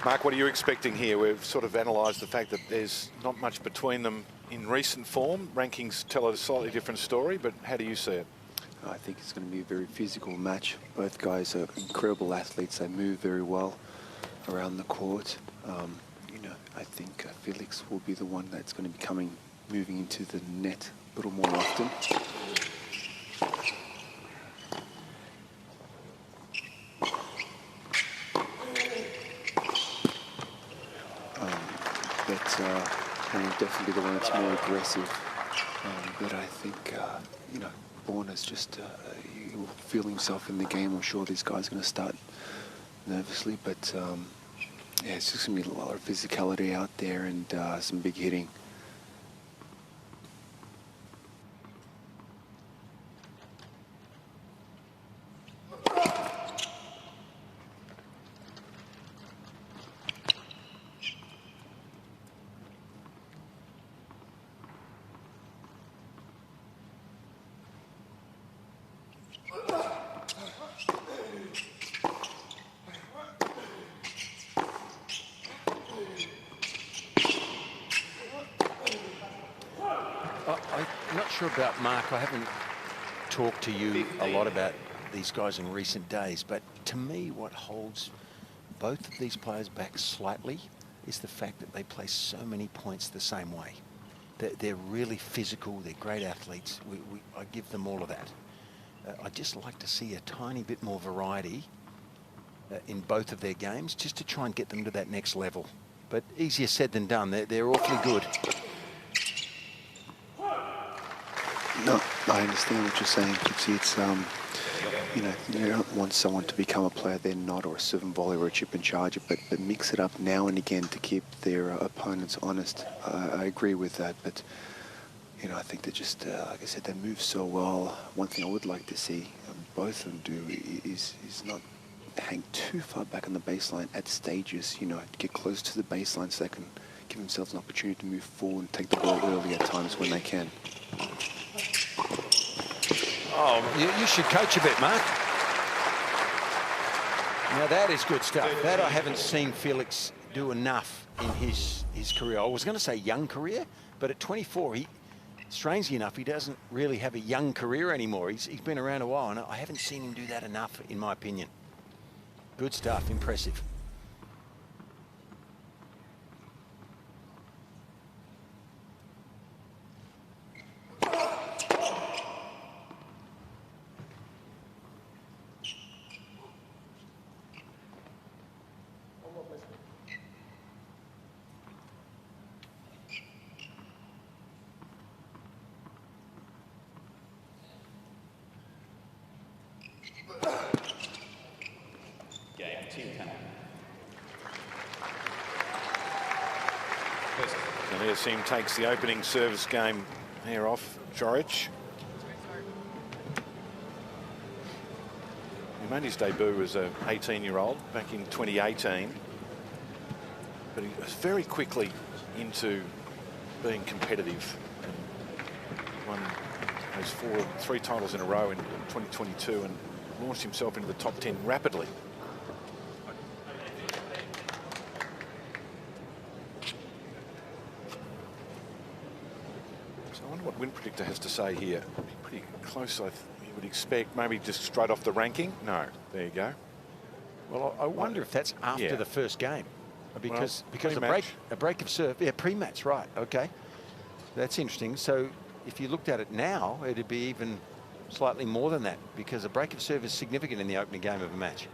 Mark, what are you expecting here? We've sort of analysed the fact that there's not much between them in recent form. Rankings tell a slightly different story, but how do you see it? I think it's going to be a very physical match. Both guys are incredible athletes. They move very well around the court. You know, I think Felix will be the one that's going to be moving into the net a little more often. Will definitely be the one that's more aggressive. But I think, you know, Borna's just, he will feel himself in the game. I'm sure these guys are going to start nervously, but yeah, it's just going to be a lot of physicality out there and some big hitting. I'm not sure about Mark. I haven't talked to you a lot about these guys in recent days, but to me what holds both of these players back slightly is the fact that they play so many points the same way. They're really physical, they're great athletes. I give them all of that. I'd just like to see a tiny bit more variety in both of their games, just to try and get them to that next level. But easier said than done. They're awfully good. No, I understand what you're saying. It's you know, you don't want someone to become a player they're not, or a serve and volley or a chip and charger, but mix it up now and again to keep their opponents honest. I agree with that, but you know, I think they just, like I said, they move so well. One thing I would like to see both of them do is not hang too far back on the baseline at stages. You know, get close to the baseline so they can give themselves an opportunity to move forward and take the ball early at times when they can. Oh, you should coach a bit, Mark. Now that is good stuff. That I haven't seen Felix do enough in his career. I was going to say young career, but at 24, strangely enough, he doesn't really have a young career anymore. He's been around a while, and I haven't seen him do that enough, in my opinion. Good stuff, impressive. Auger-Aliassime takes the opening service game here off Coric. He made his debut as an 18-year-old back in 2018, but he was very quickly into being competitive and won those three titles in a row in 2022 and launched himself into the top 10 rapidly. What Win Predictor has to say here. Pretty close, you would expect. Maybe just straight off the ranking. No, there you go. Well, I wonder if that's after the first game, because a break of serve, pre-match, right? Okay, that's interesting. So if you looked at it now, it'd be even slightly more than that, because a break of serve is significant in the opening game of a match.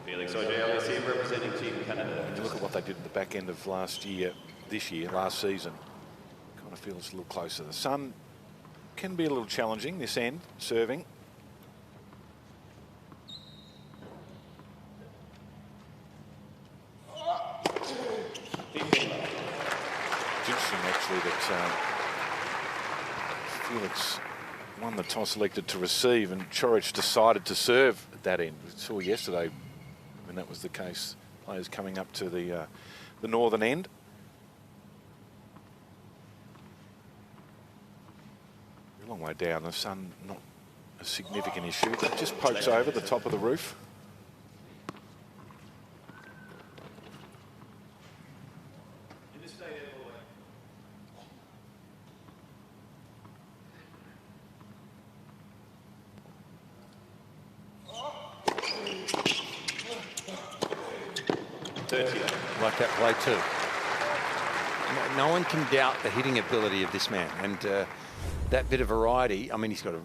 Felix Auger-Aliassime representing Team Canada. And you look at what they did at the back end of last season. Kind of feels a little closer. The sun can be a little challenging this end, serving. It's interesting, actually, that Felix won the toss, elected to receive, and Coric decided to serve at that end. We saw yesterday when that was the case, players coming up to the northern end. long way down. The sun, not a significant issue, but just pokes over the top of the roof. Like that play too. No one can doubt the hitting ability of this man, and that bit of variety. I mean, he's got a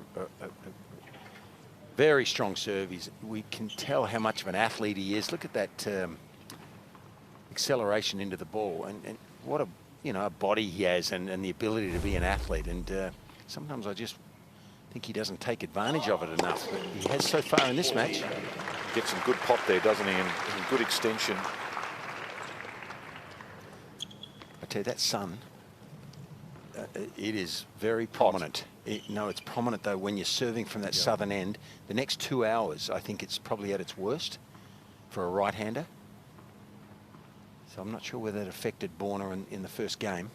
very strong serve. We can tell how much of an athlete he is. Look at that acceleration into the ball, and what a body he has, and the ability to be an athlete. And sometimes I just think he doesn't take advantage of it enough, but he has so far in this match. Gets some good pop there, doesn't he? And good extension. I tell you, that sun, it is very prominent. No, it's prominent, though, when you're serving from that southern end. The next 2 hours, I think it's probably at its worst for a right-hander. So I'm not sure whether that affected Borna in the first game.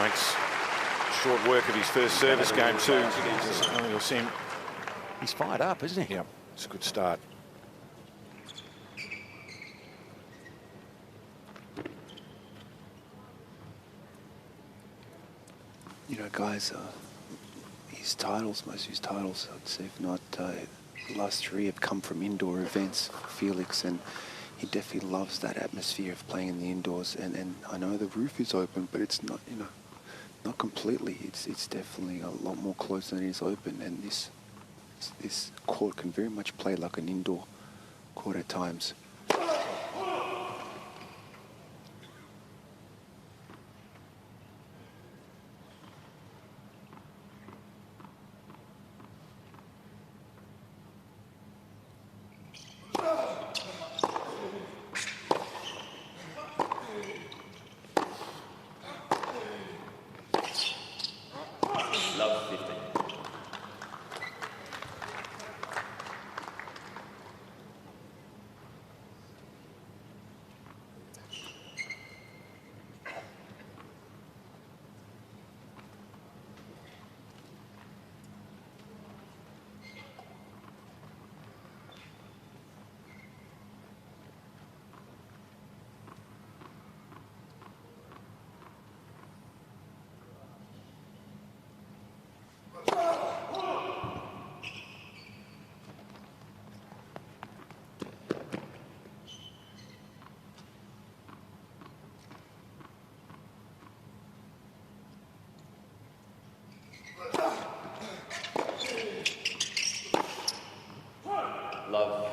Makes short work of his first service game too. You'll see him. He's fired up, isn't he? Yeah, it's a good start. You know, guys, his titles, most of his titles, I'd say, if not, the last 3 have come from indoor events, Felix, and he definitely loves that atmosphere of playing in the indoors. And I know the roof is open, but it's not, you know, not completely. It's definitely a lot more closed than it is open, and this court can very much play like an indoor court at times. Love.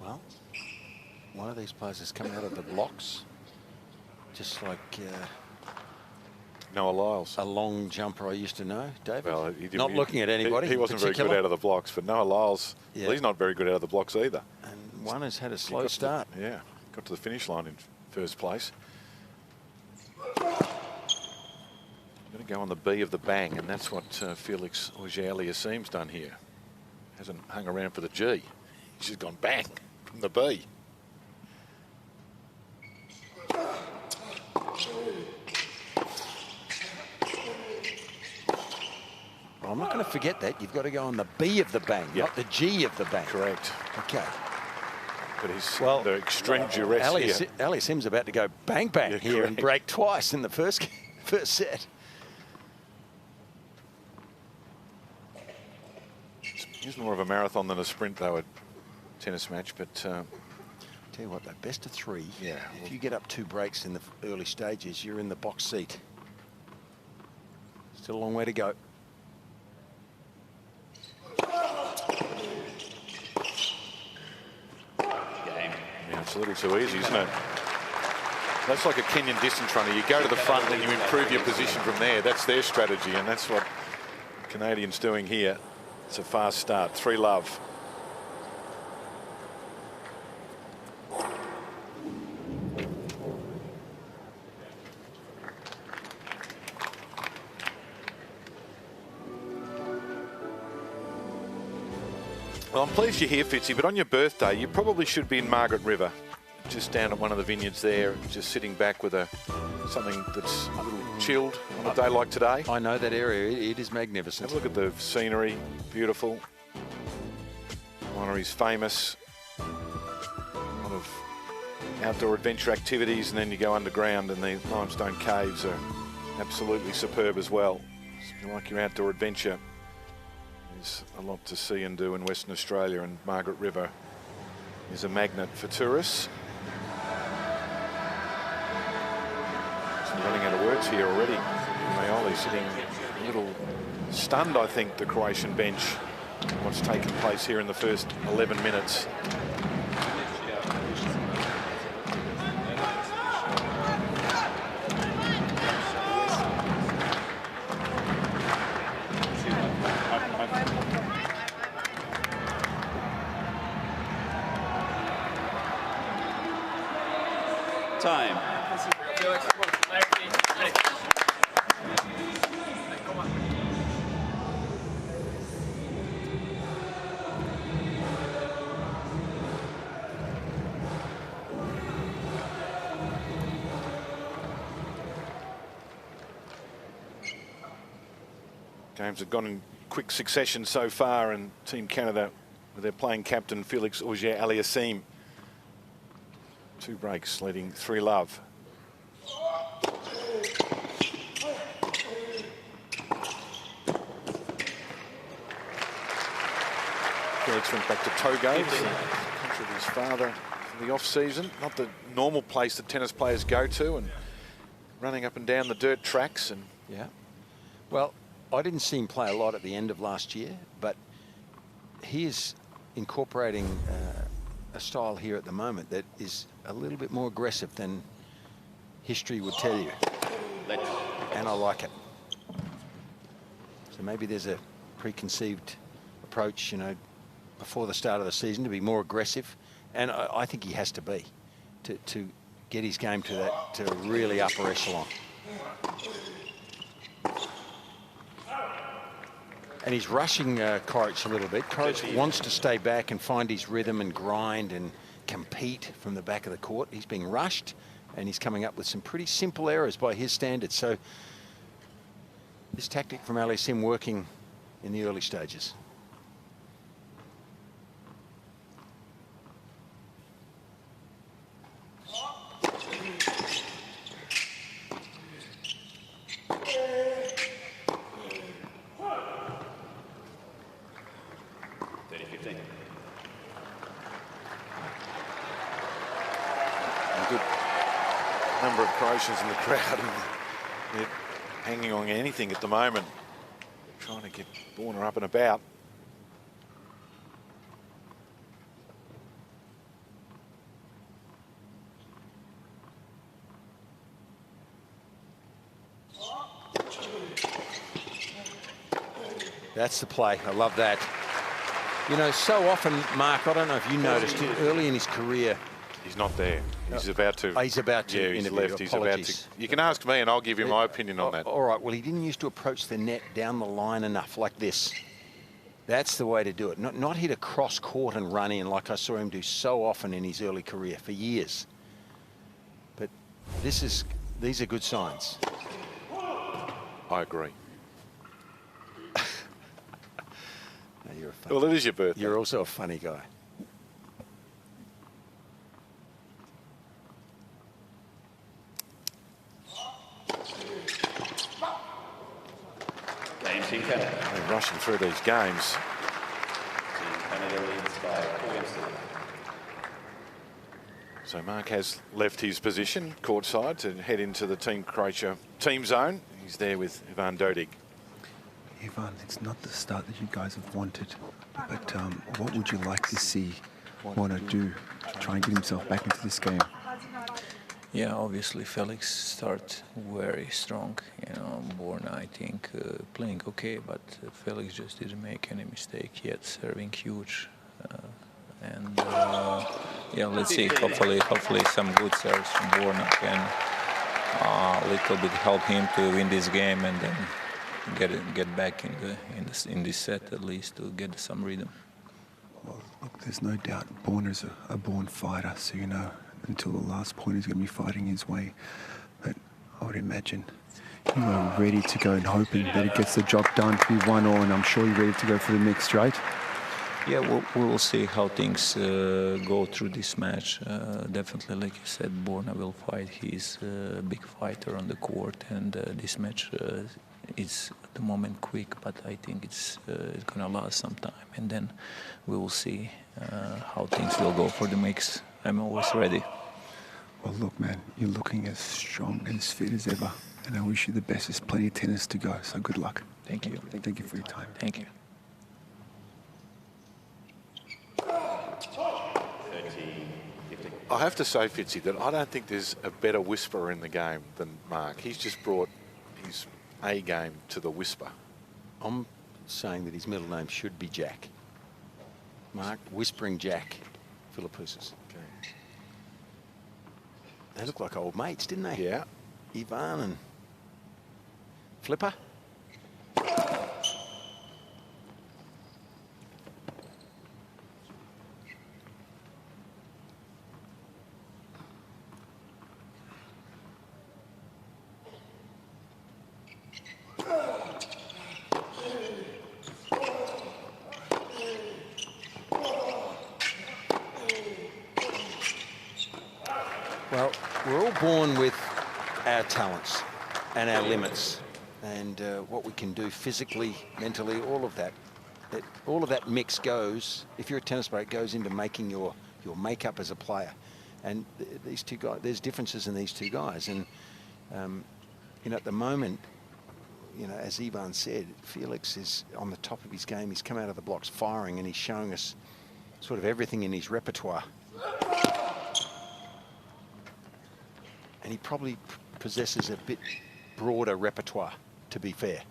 Well, one of these players has come out of the blocks, just like Noah Lyles. a long jumper I used to know, David. Well, not looking at anybody. He wasn't very good out of the blocks, but Noah Lyles, well, he's not very good out of the blocks either. And one has had a slow start. Yeah, got to the finish line in first place. Going to go on the B of the bang, and that's what Felix Auger-Aliassime's done here. Hasn't hung around for the G. He's just gone bang from the B. Well, I'm not going to forget that. You've got to go on the B of the bang, not the G of the bang. Correct. Okay. But he's the extreme duress here. Aliassime's about to go bang bang here and break twice in the first set. He's more of a marathon than a sprint, though, a tennis match. But tell you what, though, best of 3. Yeah. If you get up 2 breaks in the early stages, you're in the box seat. Still a long way to go. Yeah, it's a little too easy, isn't it? That's like a Kenyan distance runner. You go to the front and you improve your position from there. That's their strategy, and that's what Canadians doing here. It's a fast start. 3-love. Well, I'm pleased you're here, Fitzy, but on your birthday, you probably should be in Margaret River, just down at one of the vineyards there, just sitting back with something that's a little chilled on a day like today. I know that area. It is magnificent. Have a look at the scenery. Beautiful. Winery's famous. A lot of outdoor adventure activities, and then you go underground, and the limestone caves are absolutely superb as well. So if you like your outdoor adventure, there's a lot to see and do in Western Australia, and Margaret River is a magnet for tourists. So running out of words here already. Mayoli sitting a little stunned, I think, the Croatian bench, what's taken place here in the first 11 minutes. Time. Games have gone in quick succession so far, and Team Canada, with their playing captain Felix Auger-Aliassime, 2 breaks leading 3-love. Felix went back to Togo, the country of his father, for the off-season. Not the normal place that tennis players go to, and running up and down the dirt tracks. And yeah, well, I didn't see him play a lot at the end of last year, but he is incorporating a style here at the moment that is a little bit more aggressive than history would tell you, and I like it. So maybe there's a preconceived approach, you know, before the start of the season to be more aggressive, and I think he has to be to get his game to a really upper echelon. And he's rushing Coric a little bit. Coric wants to stay back and find his rhythm and grind and compete from the back of the court. He's being rushed, and he's coming up with some pretty simple errors by his standards. So this tactic from Aliassime working in the early stages. Number of Croatians in the crowd, and they're hanging on anything at the moment, trying to get Borna up and about. That's the play. I love that. You know, so often, Mark, I don't know if you noticed, early in his career, he's not there. He's about to. Oh, he's about to. Yeah, he's left. He's about to. You can ask me, and I'll give you my opinion on that. All right. Well, he didn't used to approach the net down the line enough, like this. That's the way to do it. Not hit a cross court and run in, like I saw him do so often in his early career for years. But these are good signs. I agree. No, you're a funny. Well, it is your birthday. You're also a funny guy. Team Canada. They're rushing through these games. Team Canada leads by 4 games to 1. So Mark has left his position courtside to head into the Team Croatia team zone. He's there with Ivan Dodig. Ivan, it's not the start that you guys have wanted, but what would you like to see Borna do to try and get himself back into this game? Yeah, obviously Felix starts very strong. You know, Borna, I think, playing okay, but Felix just didn't make any mistake yet, serving huge. Yeah, let's see. Hopefully some good serves from Borna can a little bit help him to win this game and then get back in this set at least to get some rhythm. Well, look, there's no doubt Borna's a born fighter, so you know until the last point he's going to be fighting his way. But I would imagine you are ready to go and hoping that he gets the job done to be 1-1, and I'm sure you're ready to go for the next straight. Yeah, we will see how things go through this match. Definitely, like you said, Borna will fight. He's a big fighter on the court, and this match is at the moment quick, but I think it's going to last some time, and then we will see how things will go for the mix. I'm always ready. Well, look, man, you're looking as strong and as fit as ever, and I wish you the best. There's plenty of tennis to go, so good luck. Thank you. Thank you for your time. Thank you. I have to say, Fitzy, that I don't think there's a better whisperer in the game than Mark. He's just brought his A game to the whisper. I'm saying that his middle name should be Jack. Mark, Whispering Jack Philippoussis. Okay. They look like old mates, didn't they? Yeah. Ivan and Flipper. Well, we're all born with our talents and our limits and what we can do physically, mentally, all of that. All of that mix goes, if you're a tennis player, it goes into making your makeup as a player. And these two guys, there's differences in these two guys. And, you know, at the moment, you know, as Ivan said, Felix is on the top of his game. He's come out of the blocks firing and he's showing us sort of everything in his repertoire. And he probably possesses a bit broader repertoire, to be fair.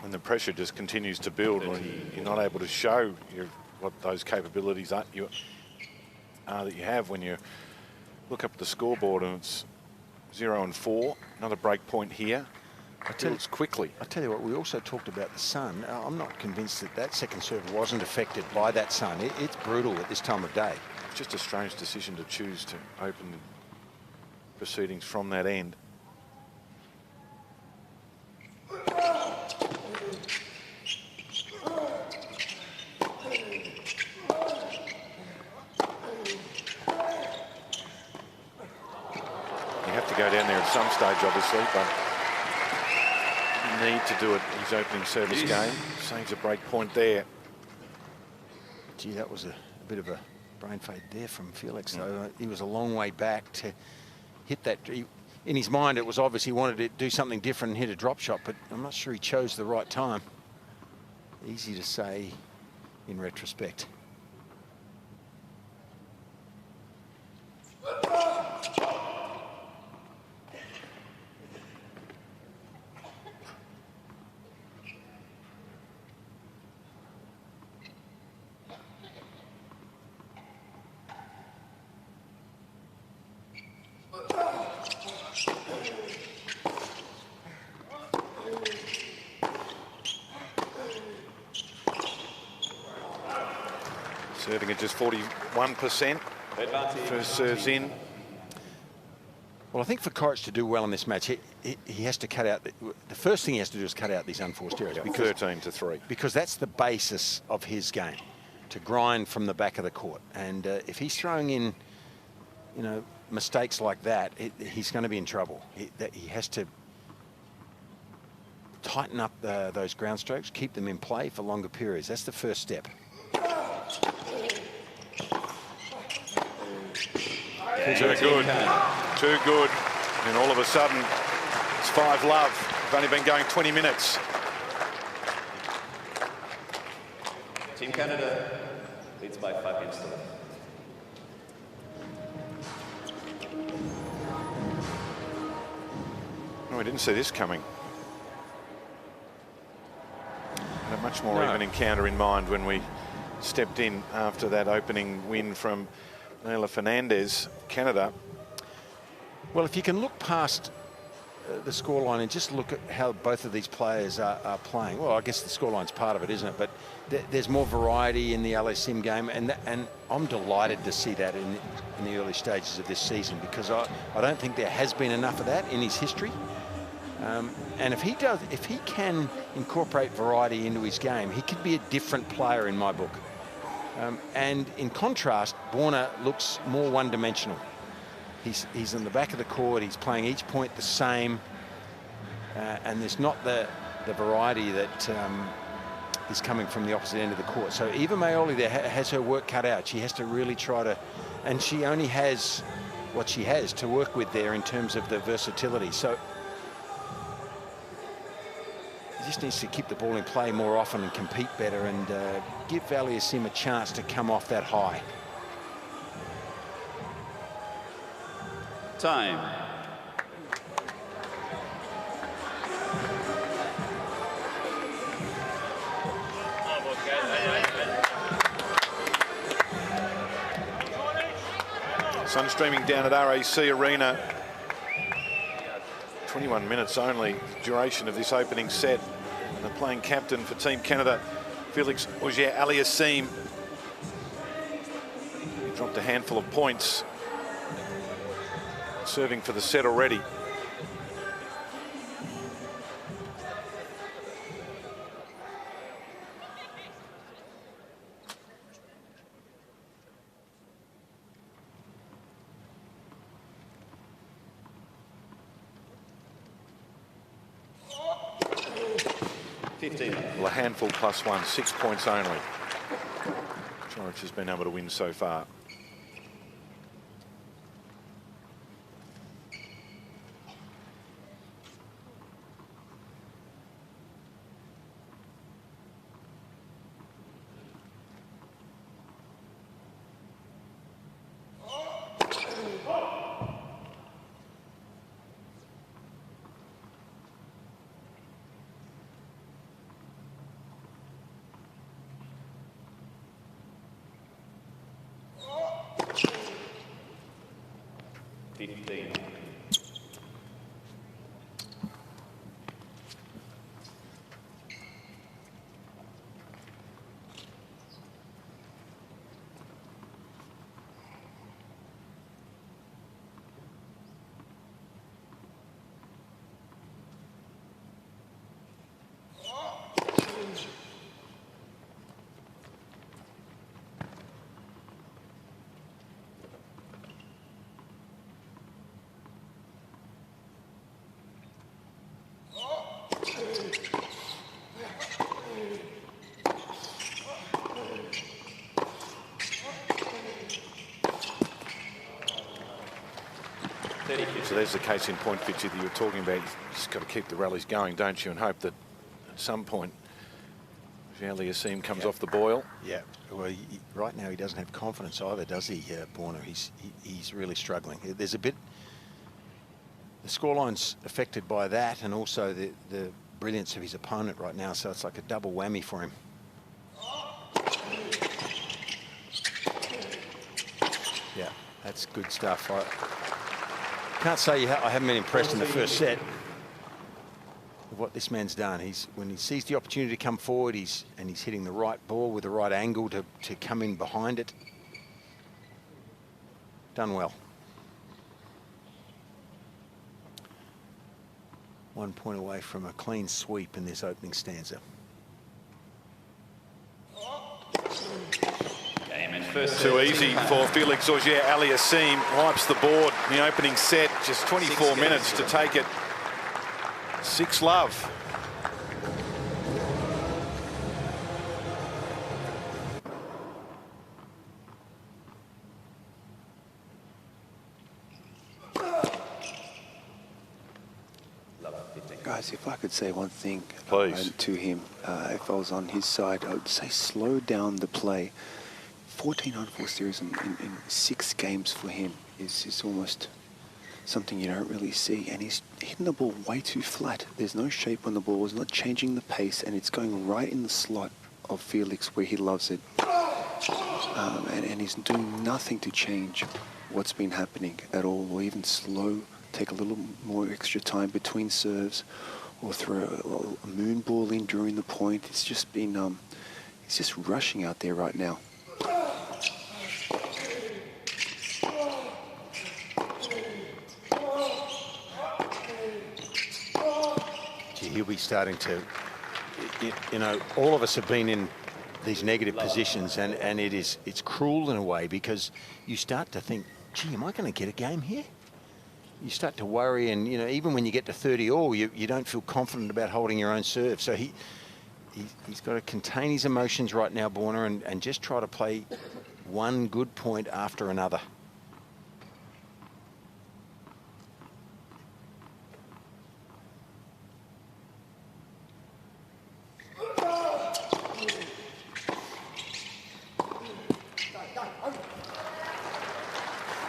And the pressure just continues to build when you're not able to show what those capabilities are that you have when you look up the scoreboard and it's 0-4. Another break point here. I tell you, it's quickly. I tell you what, we also talked about the sun. I'm not convinced that second serve wasn't affected by that sun. It's brutal at this time of day. It's just a strange decision to choose to open the proceedings from that end. You have to go down there at some stage, obviously, but need to do it his opening service game. Saves a break point there. Gee, that was a bit of a brain fade there from Felix, though. He was a long way back to hit that. In his mind, it was obvious he wanted to do something different and hit a drop shot, but I'm not sure he chose the right time. Easy to say in retrospect. Serving at just 41%. First serves in. Well, I think for Coric to do well in this match, he has to cut out the first thing he has to do is cut out these unforced errors. Yeah, because 13-3. Because that's the basis of his game, to grind from the back of the court. And if he's throwing in, you know, mistakes like that, he's going to be in trouble. He has to tighten up those ground strokes, keep them in play for longer periods. That's the first step. Too good. Too good. And all of a sudden, it's 5-love. We've only been going 20 minutes. Team Canada leads by 5 games to 0. Oh, we didn't see this coming. Had a much more even encounter in mind when we stepped in after that opening win from Neila Fernandez, Canada. Well, if you can look past the scoreline and just look at how both of these players are playing. Well, I guess the scoreline's part of it, isn't it? But there's more variety in the Aliassime game, and I'm delighted to see that in the early stages of this season, because I don't think there has been enough of that in his history. And if he can incorporate variety into his game, he could be a different player in my book. And in contrast, Borna looks more one-dimensional. He's in the back of the court. He's playing each point the same, and there's not the variety that is coming from the opposite end of the court. So Eva Maioli there has her work cut out. She has to really try to, and she only has what she has to work with there in terms of the versatility. So he just needs to keep the ball in play more often and compete better, and give Aliassime a chance to come off that high. Time. Sun streaming down at RAC Arena. 21 minutes only duration of this opening set. And the playing captain for Team Canada, Felix Auger-Aliassime. He dropped a handful of points, serving for the set already. Well, a handful plus one, 6 points only. Coric has been able to win so far. So there's the case in point, Fitzy, that you were talking about. You've just got to keep the rallies going, don't you, and hope that at some point Aliassime comes off the boil. Yeah, well, right now he doesn't have confidence either, does he, Borna? He's really struggling. There's a bit, the scoreline's affected by that, and also the brilliance of his opponent right now, so it's like a double whammy for him. Yeah, that's good stuff. I can't say I haven't been impressed in the first set with what this man's done. When he sees the opportunity to come forward, he's hitting the right ball with the right angle to come in behind it. Done well. 1 point away from a clean sweep in this opening stanza. Too easy for Felix Auger-Aliassime. Wipes the board in the opening set. Just 24 minutes to take it 6-love. Guys, if I could say one thing Please. to him, if I was on his side, I would say slow down the play. 14 unforced errors in 6 games for him is almost something you don't really see. And he's hitting the ball way too flat. There's no shape on the ball. He's not changing the pace, and it's going right in the slot of Felix where he loves it. And he's doing nothing to change what's been happening at all, or even take a little more extra time between serves, or throw a moon ball in during the point. It's just been, he's just rushing out there right now. He'll be starting to, you know, all of us have been in these negative positions, and it's cruel in a way, because you start to think, gee, am I going to get a game here? You start to worry, and, you know, even when you get to 30 all, you don't feel confident about holding your own serve. So he's got to contain his emotions right now, Borna, and just try to play one good point after another.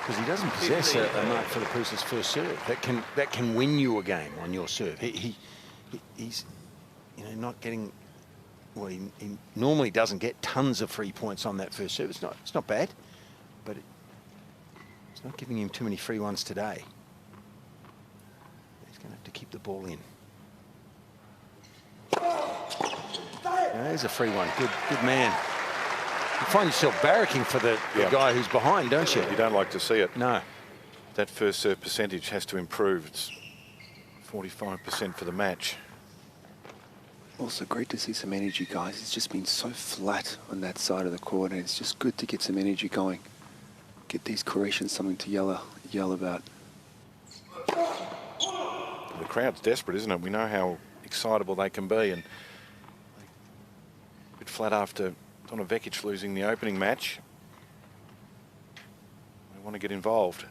Because he doesn't possess a Mark Philippoussis first serve that can win you a game on your serve. He's, you know, not getting, well, he normally doesn't get tons of free points on that first serve. It's not bad, but it's not giving him too many free ones today. He's going to have to keep the ball in. Yeah, there's a free one. Good man. You find yourself barracking for the guy who's behind, don't you? You don't like to see it. No. That first serve percentage has to improve. It's 45% for the match. Also great to see some energy, guys. It's just been so flat on that side of the court, and it's just good to get some energy going. Get these Croatians something to yell about. The crowd's desperate, isn't it? We know how excitable they can be, and a bit flat after Donna Vekic losing the opening match. They want to get involved.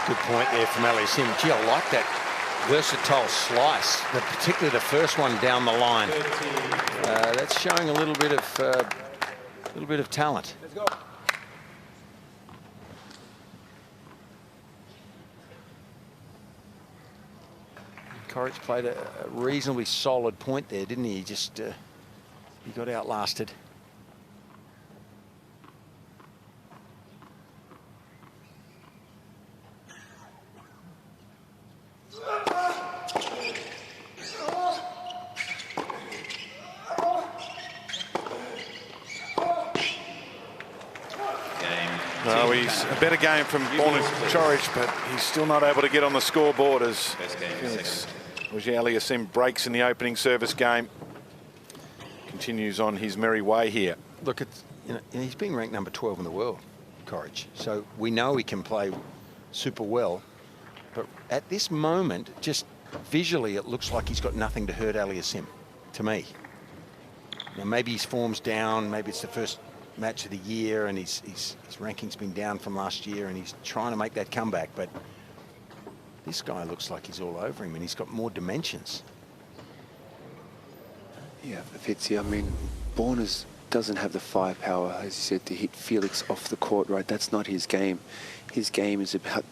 Good point there from Aliassime. Gee, I like that versatile slice, particularly the first one down the line. That's showing a little bit of talent. Let's go. Coric played a reasonably solid point there, didn't he? He got outlasted. No, he's a better game from Borna Coric, but he's still not able to get on the scoreboard as Felix Auger-Aliassime breaks in the opening service game. Continues on his merry way here. Look, he's been ranked number 12 in the world, Coric. So we know he can play super well. But at this moment, just visually, it looks like he's got nothing to hurt Aliassime, to me. Now, maybe his form's down. Maybe it's the first match of the year, and his ranking's been down from last year, and he's trying to make that comeback. But this guy looks like he's all over him, and he's got more dimensions. Yeah, Fitzy, I mean, Borna doesn't have the firepower, as you said, to hit Felix off the court, right? That's not his game. His game is about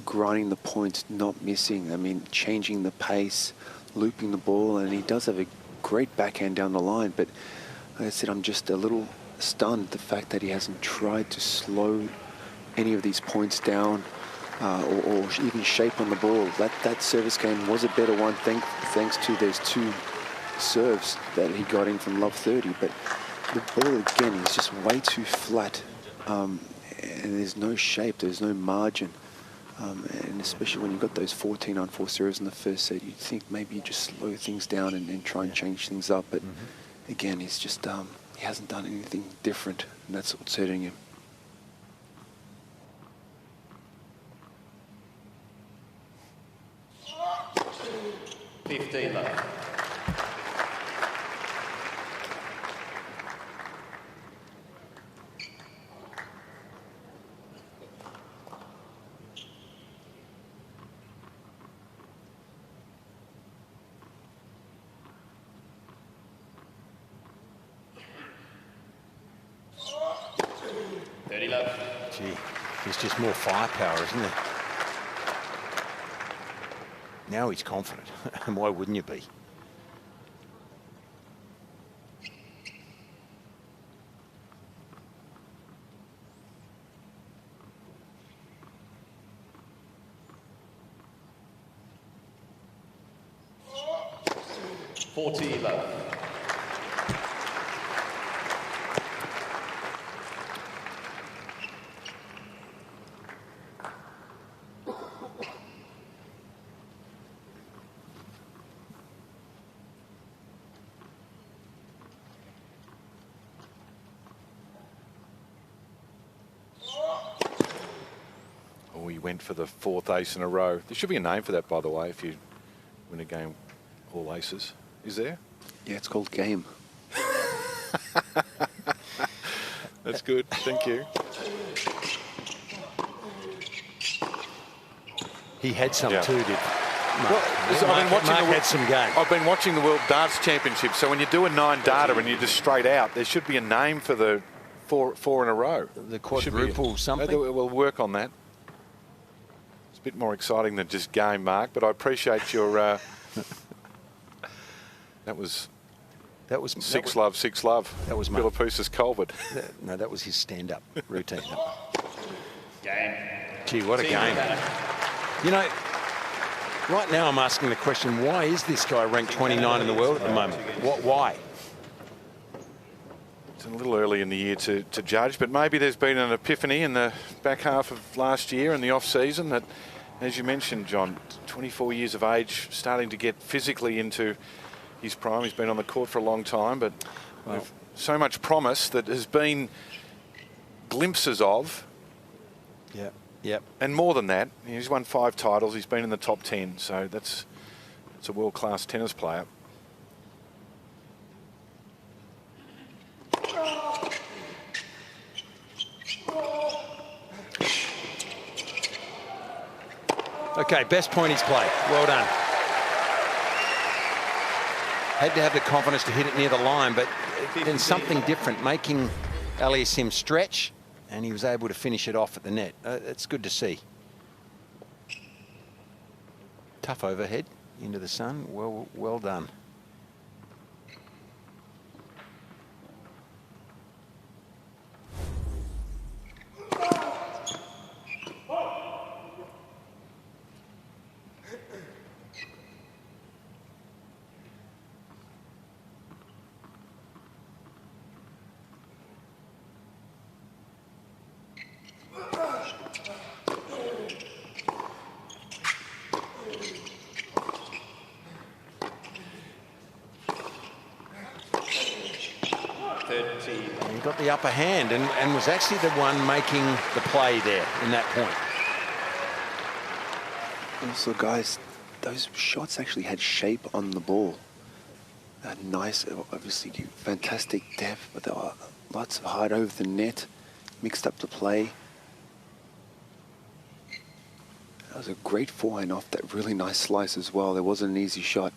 grinding the points, not missing. I mean, changing the pace, looping the ball, and he does have a great backhand down the line. But like I said, I'm just a little stunned the fact that he hasn't tried to slow any of these points down or even shape on the ball. That service game was a better one thanks to those 2 serves that he got in from Love 30. But the ball again is just way too flat, and there's no shape, there's no margin. And especially when you've got those 14 unforced errors in the first set, you'd think maybe you just slow things down and try and change things up. But again, he's just He hasn't done anything different, and that's what's hurting him. love. Gee, there's just more firepower, isn't there? Now he's confident, and why wouldn't you be? love. Oh, he went for the 4th ace in a row. There should be a name for that, by the way, if you win a game all aces. Is there? Yeah, it's called game. That's good. Thank you. He had some too, did Mark. Had some game. I've been watching the World Darts Championship, so when you do a 9 data and you just straight out, there should be a name for the four in a row. The quadruple something? We'll work on that. It's a bit more exciting than just game, Mark, but I appreciate your... That was six love. That was Philippoussis Colbert. No, that was his stand-up routine. Game. Gee, what a game. You know, right now I'm asking the question, why is this guy ranked 29 in the world at the moment? Why? It's a little early in the year to judge, but maybe there's been an epiphany in the back half of last year and the off-season that, as you mentioned, John, 24 years of age, starting to get physically into his prime. He's been on the court for a long time, but with so much promise that has been glimpses of. Yeah. Yep. And more than that, he's won 5 titles. He's been in the top 10, so that's a world-class tennis player. Okay, best point he's played. Well done. Had to have the confidence to hit it near the line, but then something different, making Auger-Aliassime stretch, and he was able to finish it off at the net. It's good to see. Tough overhead into the sun. Well done. He got the upper hand and was actually the one making the play there in that point. Also, guys, those shots actually had shape on the ball. Nice, obviously fantastic depth, but there were lots of height over the net, mixed up the play. That was a great forehand off that really nice slice as well. There wasn't an easy shot.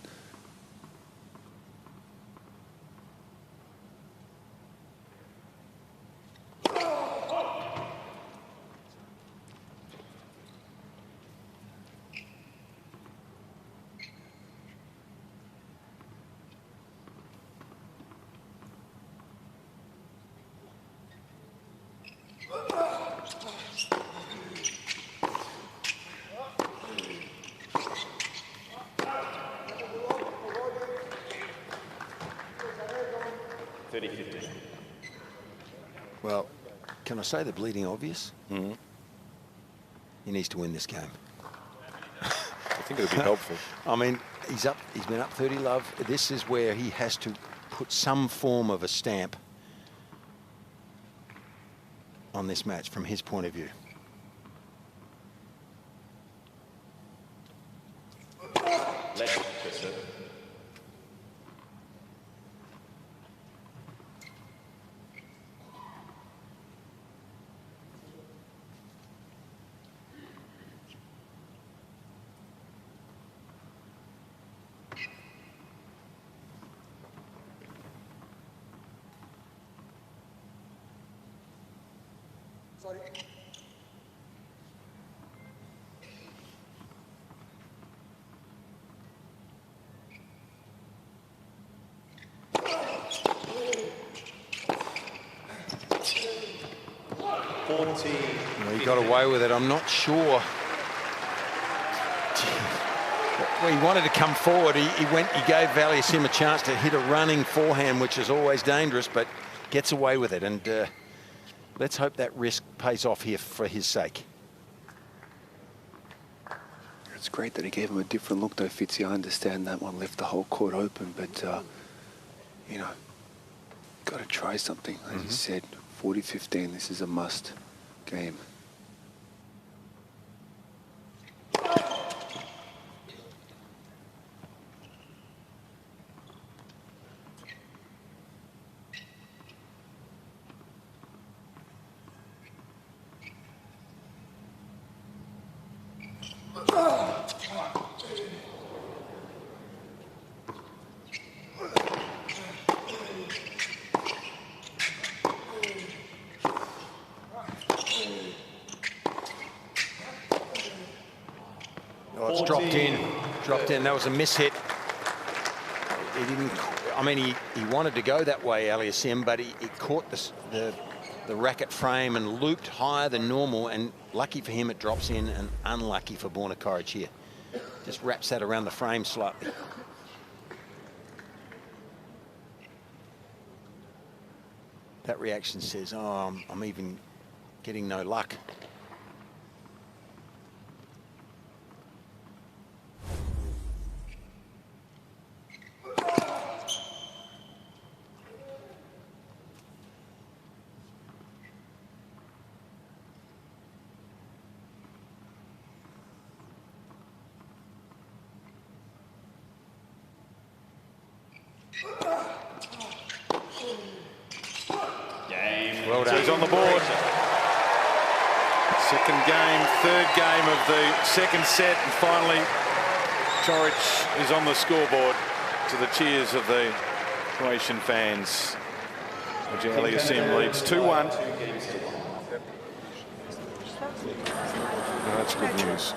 Well, can I say the bleeding obvious? Mm-hmm. He needs to win this game. I think it would be helpful. I mean, he's been up 30 love. This is where he has to put some form of a stamp on this match from his point of view. Let's Chris. 40. He got away with it. I'm not sure. Well, he wanted to come forward. He gave Aliassime a chance to hit a running forehand, which is always dangerous, but gets away with it. And let's hope that risk pays off here for his sake. It's great that he gave him a different look, though, Fitzy. I understand that one left the whole court open, but, you know, got to try something. As you said, 40-15, this is a must game. Oh, it's dropped in. That was a mishit. He didn't. I mean, he wanted to go that way, Aliassime, but he caught the racket frame and looped higher than normal. And lucky for him, it drops in, and unlucky for Borna Coric here. Just wraps that around the frame slightly. That reaction says, "Oh, I'm even getting no luck." Well done. He's on the board. Second game, third game of the second set, and finally Coric is on the scoreboard to the cheers of the Croatian fans. Auger-Aliassime leads 2-1. Oh, that's good news.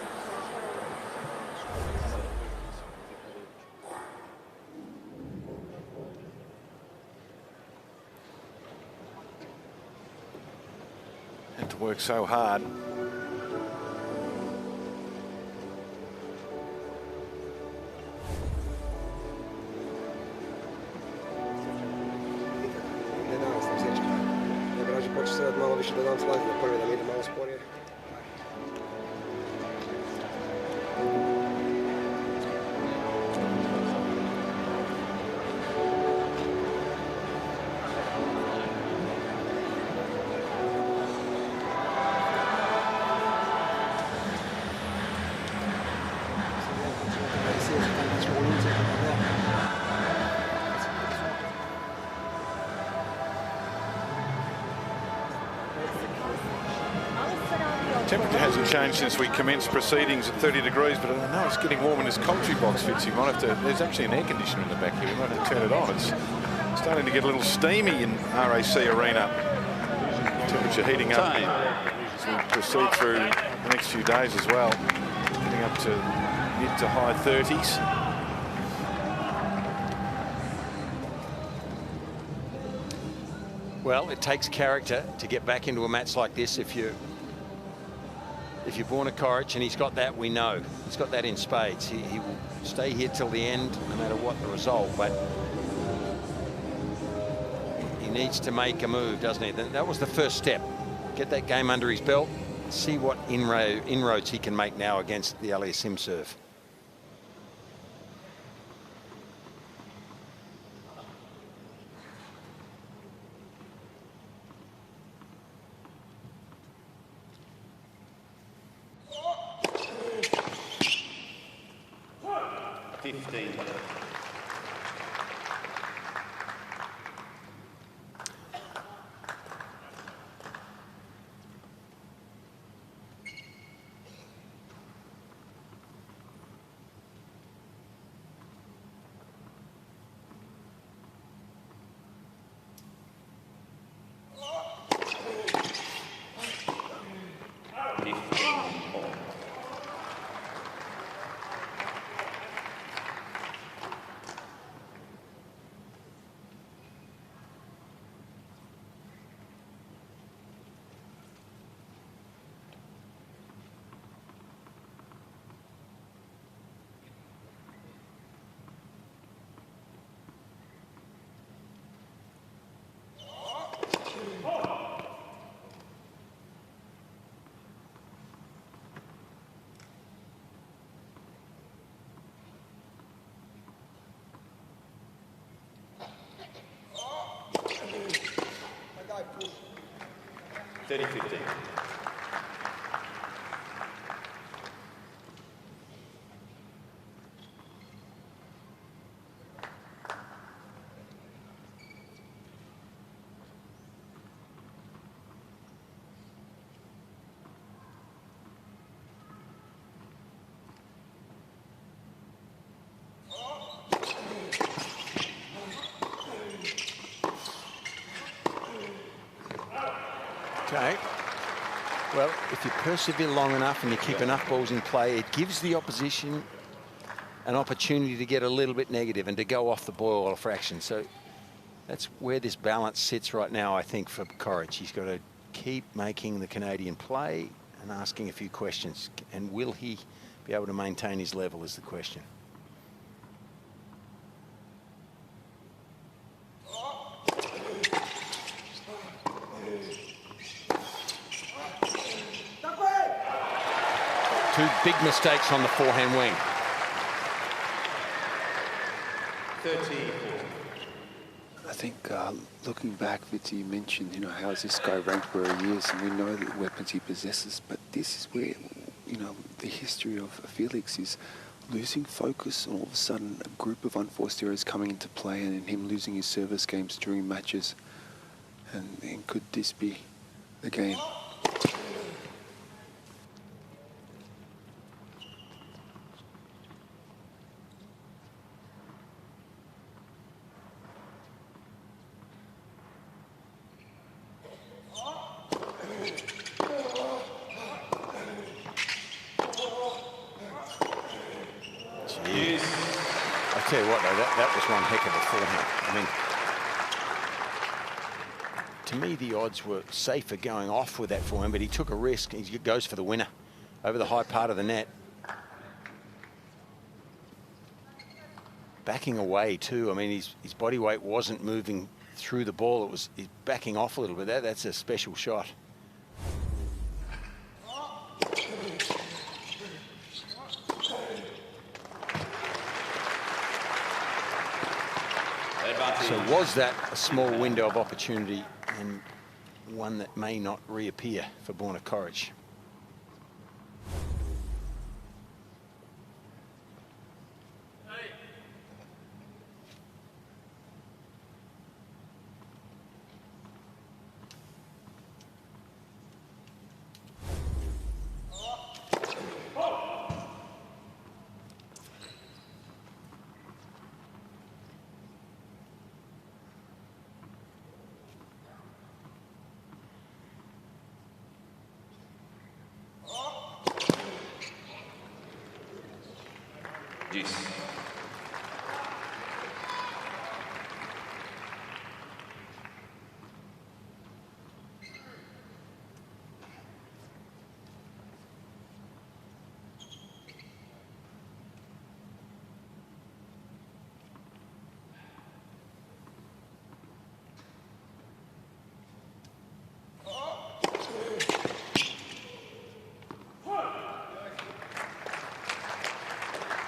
Had to work so hard. Malo više da dam slazi na prvi, da mi ide malo sporije. Temperature hasn't changed since we commenced proceedings at 30 degrees, but I know it's getting warm in this commentary box, Fitz. You might have to, there's actually an air conditioner in the back here. We might have to turn it on. It's starting to get a little steamy in RAC Arena. Temperature heating up as we proceed through the next few days as well. Getting up to mid to high 30s. Well, it takes character to get back into a match like this. If you're Borna Coric, and he's got that, we know. He's got that in spades. He will stay here till the end, no matter what the result. But he needs to make a move, doesn't he? That was the first step. Get that game under his belt. See what inroads he can make now against the Aliassime serve. 15. $30-15. Okay. Well, if you persevere long enough and you keep enough balls in play, it gives the opposition an opportunity to get a little bit negative and to go off the boil a fraction. So that's where this balance sits right now, I think, for Coric. He's got to keep making the Canadian play and asking a few questions. And will he be able to maintain his level is the question. Two big mistakes on the forehand wing. 30. I think looking back, Vitty, you mentioned, you know, how is this guy ranked where he is, and we know the weapons he possesses, but this is where, you know, the history of Felix is losing focus, and all of a sudden a group of unforced errors coming into play, and him losing his service games during matches. And could this be the game? I tell you what, though, that was one heck of a forehand. I mean, to me, the odds were safer going off with that forehand, but he took a risk. He goes for the winner over the high part of the net. Backing away, too. I mean, his body weight wasn't moving through the ball. He's backing off a little bit. That's a special shot. So was that a small window of opportunity and one that may not reappear for Borna Coric? Yes.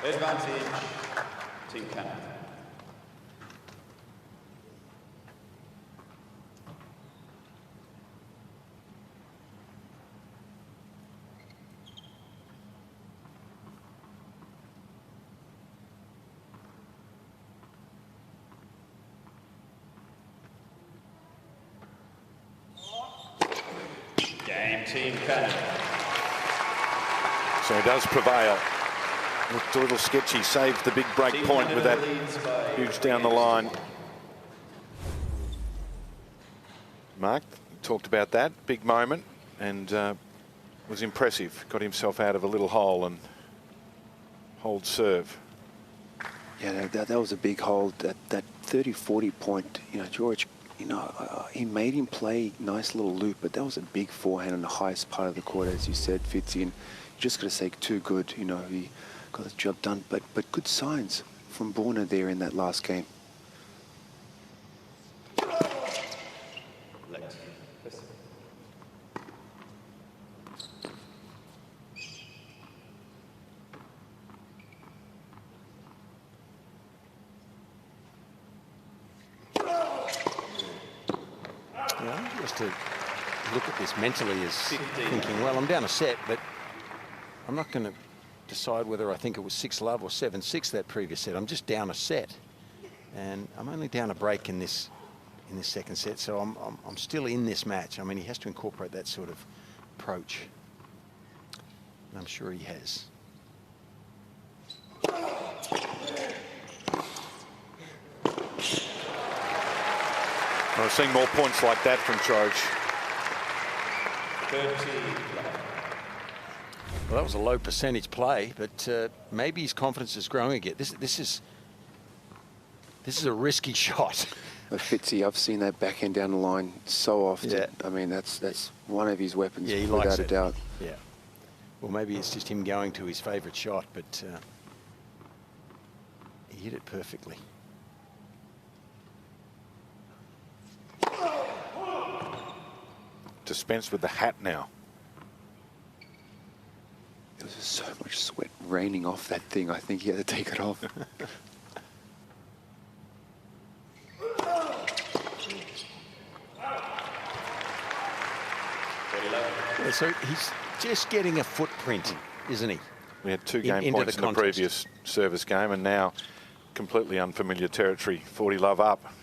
Advantage, Team Canada. Game Team Canada. So he does prevail. Looked a little sketchy, saved the big break Team point with that Canada leads by huge down the line. Mark talked about that big moment and was impressive. Got himself out of a little hole and hold serve. Yeah, that was a big hold. That 30-40 point, you know, George, you know, he made him play nice little loop, but that was a big forehand on the highest part of the court, as you said, Fitzy. And you just got to say too good, you know, he got the job done. But good signs from Borna there in that last game. To look at this mentally as thinking, well, I'm down a set, but I'm not going to decide whether I think it was 6-love or 7-6 that previous set. I'm just down a set, and I'm only down a break in this second set, so I'm still in this match. I mean, he has to incorporate that sort of approach, and I'm sure he has. I've seen more points like that from Coric. Well, that was a low percentage play, but maybe his confidence is growing again. This is a risky shot. But Fitzy, I've seen that backhand down the line so often. Yeah. I mean, that's one of his weapons, Yeah, he without likes a it. doubt. Yeah. Well, maybe it's just him going to his favourite shot, but he hit it perfectly. Dispensed with the hat now. There was just so much sweat raining off that thing. I think he had to take it off. Yeah, so he's just getting a footprint, isn't he? We had 2 game points in the previous service game, and now completely unfamiliar territory. 40-love up.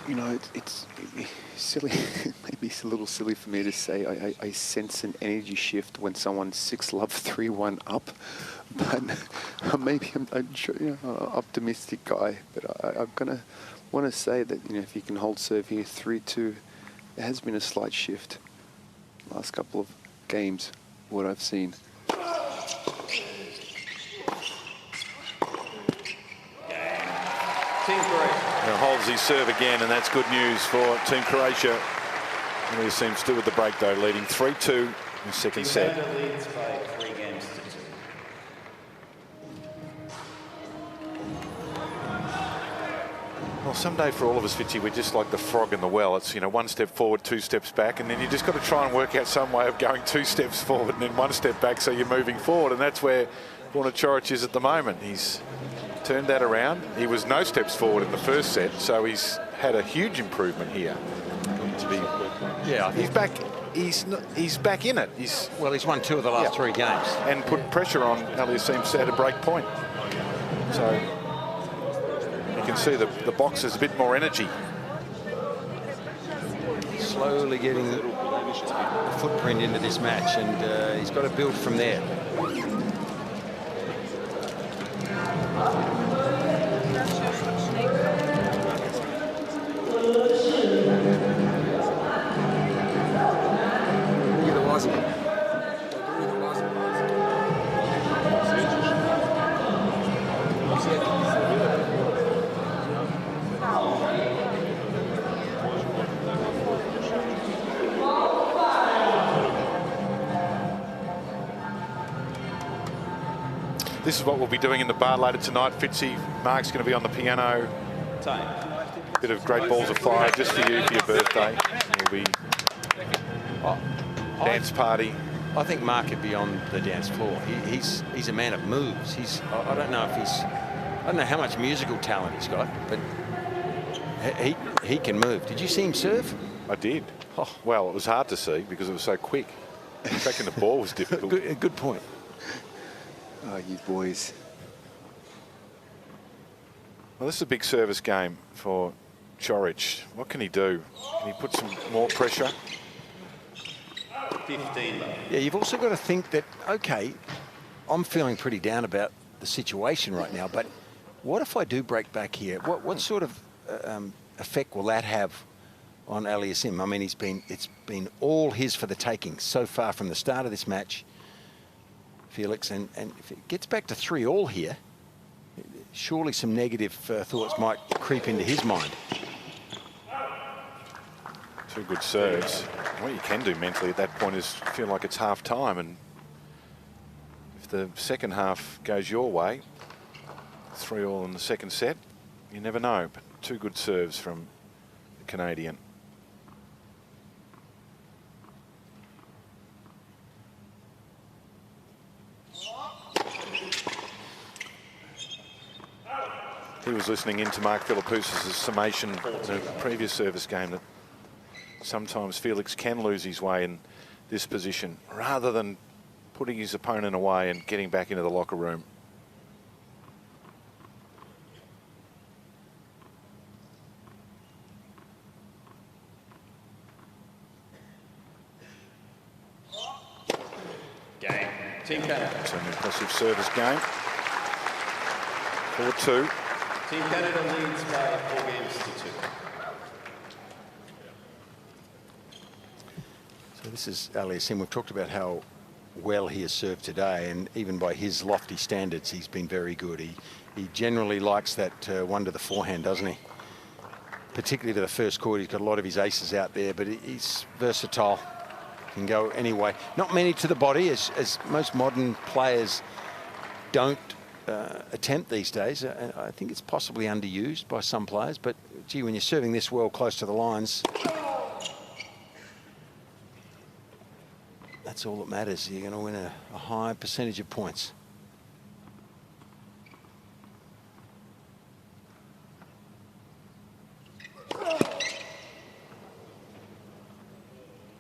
You know, it's silly. Maybe it's a little silly for me to say. I sense an energy shift when someone's 6-love 3-1 up, but maybe I'm sure, you know, optimistic guy. But I'm gonna want to say that, you know, if you can hold serve here 3-2, there has been a slight shift last couple of games. What I've seen. Team Croatia. Now holds his serve again, and that's good news for Team Croatia. And he seems to with the break, though, leading 3-2 in the second set. Canada leads by 3 games to 2. Well, someday for all of us, Fitzy, we're just like the frog in the well. It's, you know, 1 step forward, 2 steps back, and then you just got to try and work out some way of going 2 steps forward and then 1 step back so you're moving forward. And that's where Borna Coric is at the moment. He's turned that around. He was no steps forward in the first set, so he's had a huge improvement here. Yeah, He's back. He's back in it. He's won 2 of the last 3 games and put pressure on Aliassime at a break point. So you can see the box has a bit more energy. Slowly getting a footprint into this match, and he's got to build from there. This is what we'll be doing in the bar later tonight. Fitzy, Mark's going to be on the piano. Time. Bit of great balls of fire just for you for your birthday. It'll be dance party. I think Mark would be on the dance floor. He's a man of moves. I don't know if I don't know how much musical talent he's got, but he can move. Did you see him serve? I did. Oh, well, it was hard to see because it was so quick. Tracking the ball was difficult. Good point. Oh, you boys. Well, this is a big service game for Coric. What can he do? Can he put some more pressure? 15 love. Yeah, you've also got to think that, okay, I'm feeling pretty down about the situation right now, but what if I do break back here? What sort of effect will that have on Auger-Aliassime? I mean, it's been all his for the taking so far from the start of this match, Felix, and if it gets back to 3-3 here, surely some negative thoughts might creep into his mind. Two good serves. What you can do mentally at that point is feel like it's half time, and if the second half goes your way, 3-3 in the second set, you never know. But two good serves from the Canadian. He was listening into Mark Philippoussis' summation of the previous service game that sometimes Felix can lose his way in this position rather than putting his opponent away and getting back into the locker room. Game. Team Canada. It's an impressive service game. 4-2. Team Canada leads by 4 games to 2. So this is Auger-Aliassime. We've talked about how well he has served today, and even by his lofty standards, he's been very good. He generally likes that one to the forehand, doesn't he? Particularly to the first court. He's got a lot of his aces out there, but he's versatile. Can go any way. Not many to the body, as most modern players don't attempt these days. I think it's possibly underused by some players, but gee, when you're serving this well close to the lines, that's all that matters. You're going to win a high percentage of points.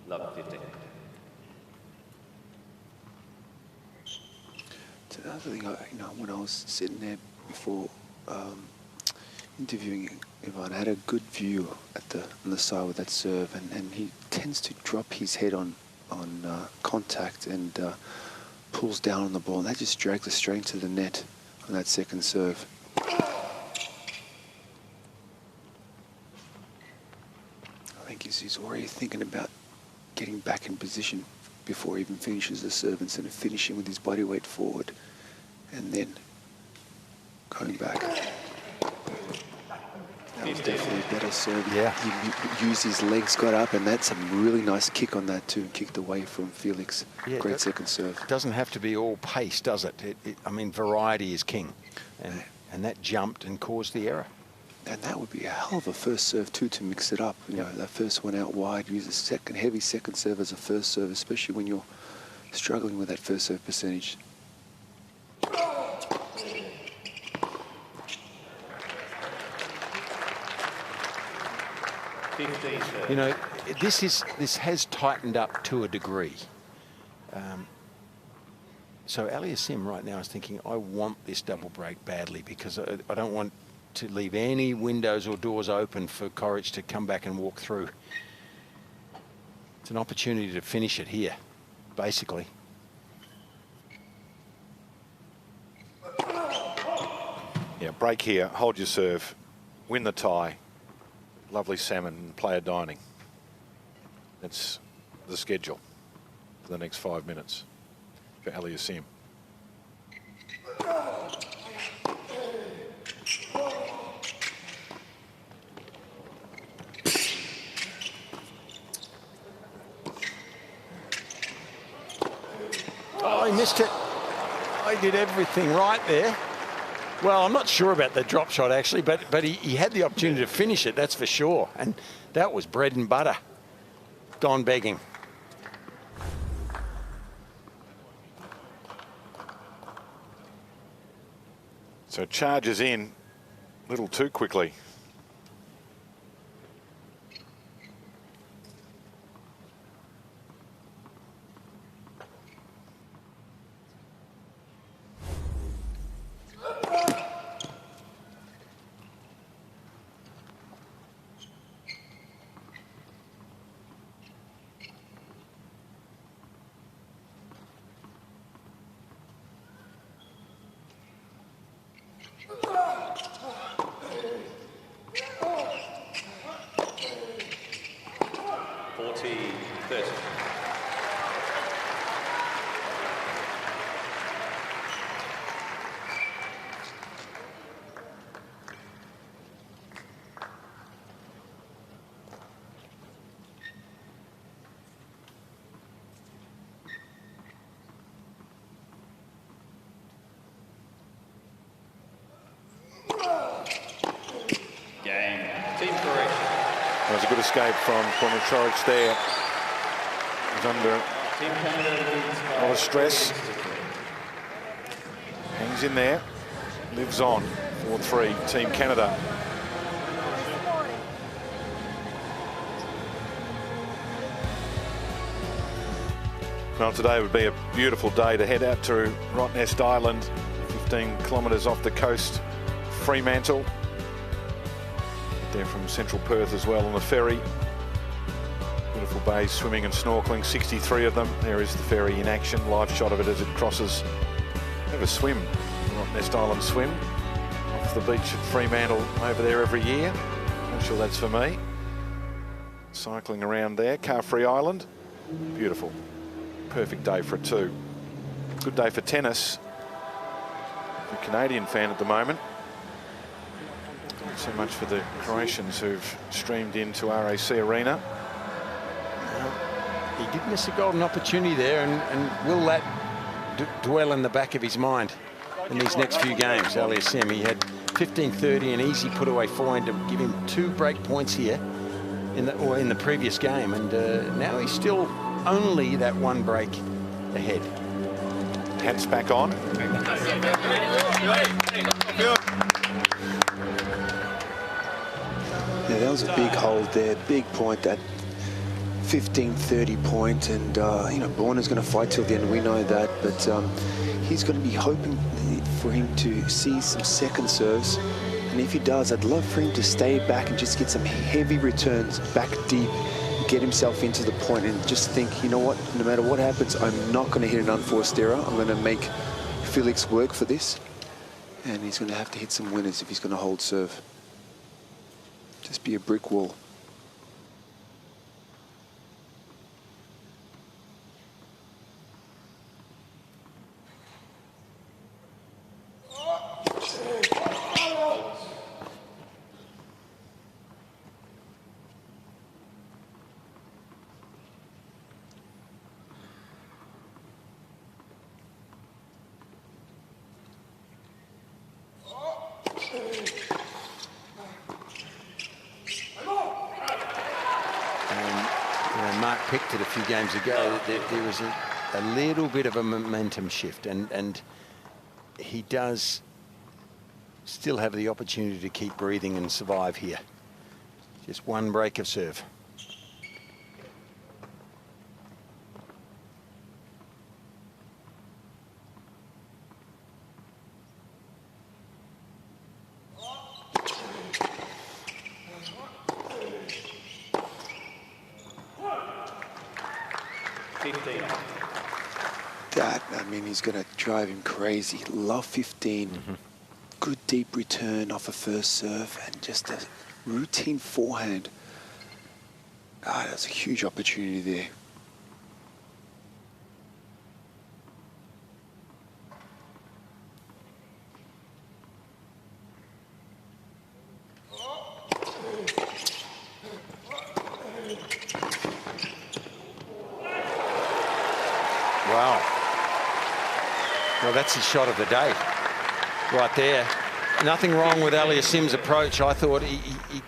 Love 15. So another thing, when I was sitting there before interviewing Ivan, I had a good view on the side with that serve, and he tends to drop his head on contact and pulls down on the ball, and that just drags it straight into the net on that second serve. I think he's already thinking about getting back in position before he even finishes the serve, instead of finishing with his body weight forward and then going back. That was definitely a better serve. Yeah. He used his legs, got up, and that's a really nice kick on that too. Kicked away from Felix. Yeah, great second serve. It doesn't have to be all pace, does it? I mean, variety is king. And that jumped and caused the error. And that would be a hell of a first serve too, to mix it up. You know, that first one out wide, use a heavy second serve as a first serve, especially when you're struggling with that first serve percentage. You know, this has tightened up to a degree. So Auger-Aliassime right now is thinking, I want this double break badly, because I don't want to leave any windows or doors open for Coric to come back and walk through. It's an opportunity to finish it here, basically. Yeah, break here, hold your serve, win the tie. Lovely salmon, player dining. That's the schedule for the next 5 minutes for Auger-Aliassime. Oh, he missed it. I did everything right there. Well, I'm not sure about the drop shot, actually, but he had the opportunity to finish it, that's for sure. And that was bread and butter. Gone begging. So charges in a little too quickly. That was a good escape from Borna Coric there. He's under a lot of stress. Hangs in there. Lives on. 4-3, Team Canada. Well, today would be a beautiful day to head out to Rottnest Island, 15 kilometres off the coast, Fremantle. There from central Perth as well on the ferry. Beautiful bays, swimming and snorkeling, 63 of them. There is the ferry in action, live shot of it as it crosses. Have a swim, Rottnest Island swim, off the beach at Fremantle over there every year. Not sure that's for me. Cycling around there, Car-Free Island. Beautiful. Perfect day for it too. Good day for tennis. If you're a Canadian fan at the moment. Not so much for the Croatians who've streamed into RAC Arena. He did miss a golden opportunity there, and will that dwell in the back of his mind in these next few games? Auger-Aliassime, he had 15-30, an easy put away forehand to give him 2 break points here in the previous game, and now he's still only that 1 break ahead. Hats back on. Yeah, that was a big hold there, big point, that 15-30 point, and you know, Borna's going to fight till the end, we know that, but he's going to be hoping for him to see some second serves, and if he does, I'd love for him to stay back and just get some heavy returns back deep, get himself into the point, and just think, you know what, no matter what happens, I'm not going to hit an unforced error. I'm going to make Felix work for this, and he's going to have to hit some winners if he's going to hold serve. Just be a brick wall. Mark picked it a few games ago. There was a little bit of a momentum shift, and he does still have the opportunity to keep breathing and survive here. Just 1 break of serve. That, I mean, he's going to drive him crazy. Love 15. Good deep return off a first serve, and just a routine forehand. That's a huge opportunity there. Wow. Well, that's his shot of the day right there. nothing wrong with Aliassime's approach. I thought he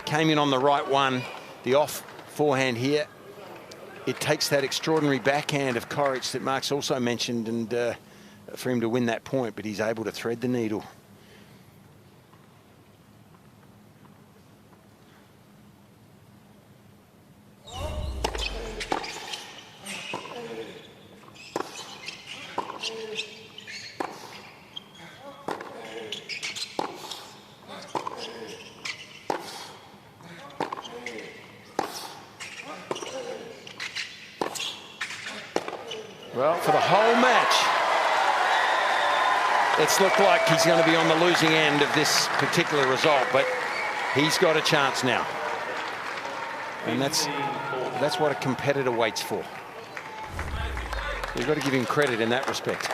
came in on the right one. The off forehand here. It takes that extraordinary backhand of Coric that Mark's also mentioned, and for him to win that point, but he's able to thread the needle. Well, for the whole match, it's looked like he's going to be on the losing end of this particular result, but he's got a chance now. And that's what a competitor waits for. You've got to give him credit in that respect.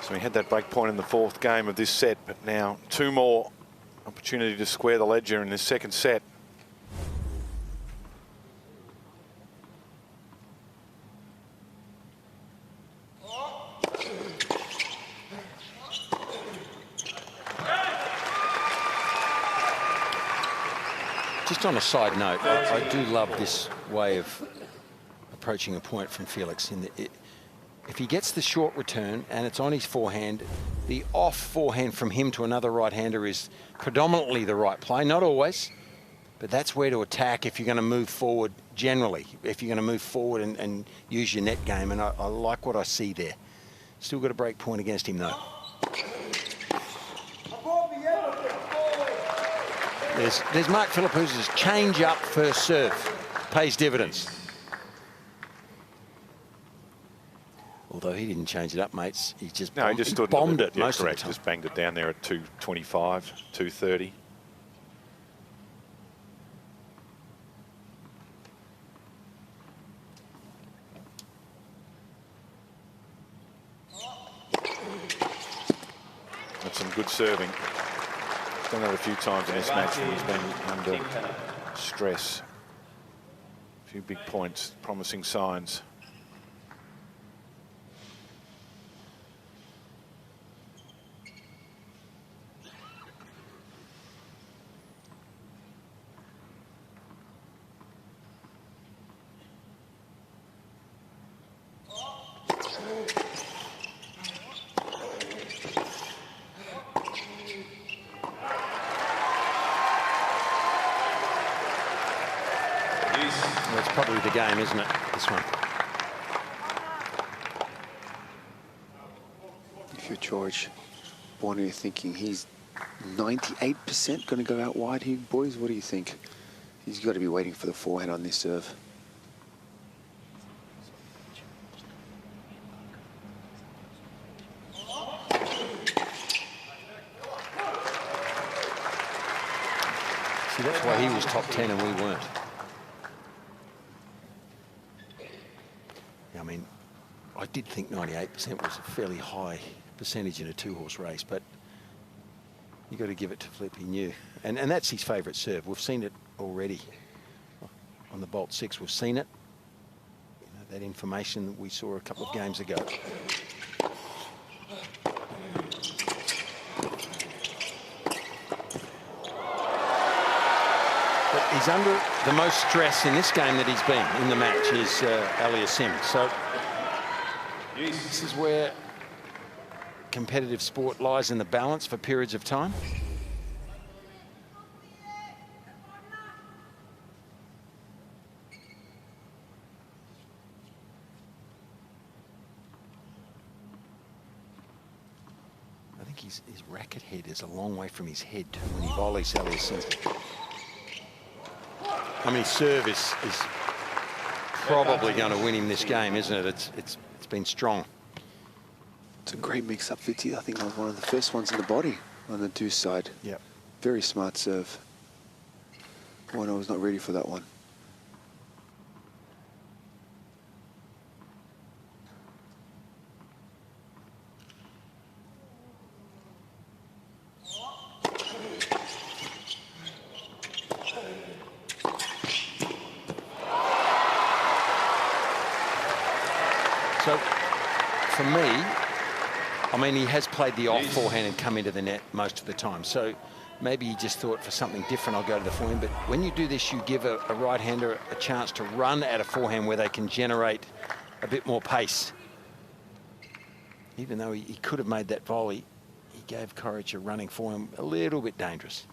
So he had that break point in the 4th game of this set, but now 2 more opportunity to square the ledger in this 2nd set. Just on a side note, I do love this way of approaching a point from Felix. If he gets the short return and it's on his forehand, the off forehand from him to another right-hander is predominantly the right play. Not always, but that's where to attack if you're going to move forward generally, if you're going to move forward and use your net game. And I like what I see there. Still got a break point against him, though. There's Mark Philippou's change-up first serve. Pays dividends. Although he didn't change it up, mates. He just bombed it most of the time. Just banged it down there at 225, 230. That's some good serving. Done that a few times in this match when he's been under stress. A few big points, promising signs. Well, it's probably the game, isn't it, this one? If you're George, Borna, you're thinking he's 98% going to go out wide here, boys. What do you think? He's got to be waiting for the forehand on this serve. See, that's why he was top 10 and we weren't. I mean, I did think 98% was a fairly high percentage in a 2-horse race, but you got to give it to Flip. He knew, and that's his favourite serve. We've seen it already on the Bolt 6. We've seen it. You know, that information that we saw a couple of games ago. But he's under the most stress in this game that he's been in the match is Aliassime. So this is where competitive sport lies in the balance for periods of time. I think his racket head is a long way from his head too when he volleys Aliassime. I mean, his serve is probably going to win him this game, isn't it? It's been strong. It's a great mix-up, Fitzy. I think that was one of the first ones in the body on the deuce side. Yep. Very smart serve. Borna was not ready for that one. So, for me, I'm mean, he has played the off forehand and come into the net most of the time. So maybe he just thought for something different, I'll go to the forehand. But when you do this, you give a right-hander a chance to run at a forehand where they can generate a bit more pace. Even though he could have made that volley, he gave Coric a running forehand a little bit dangerous.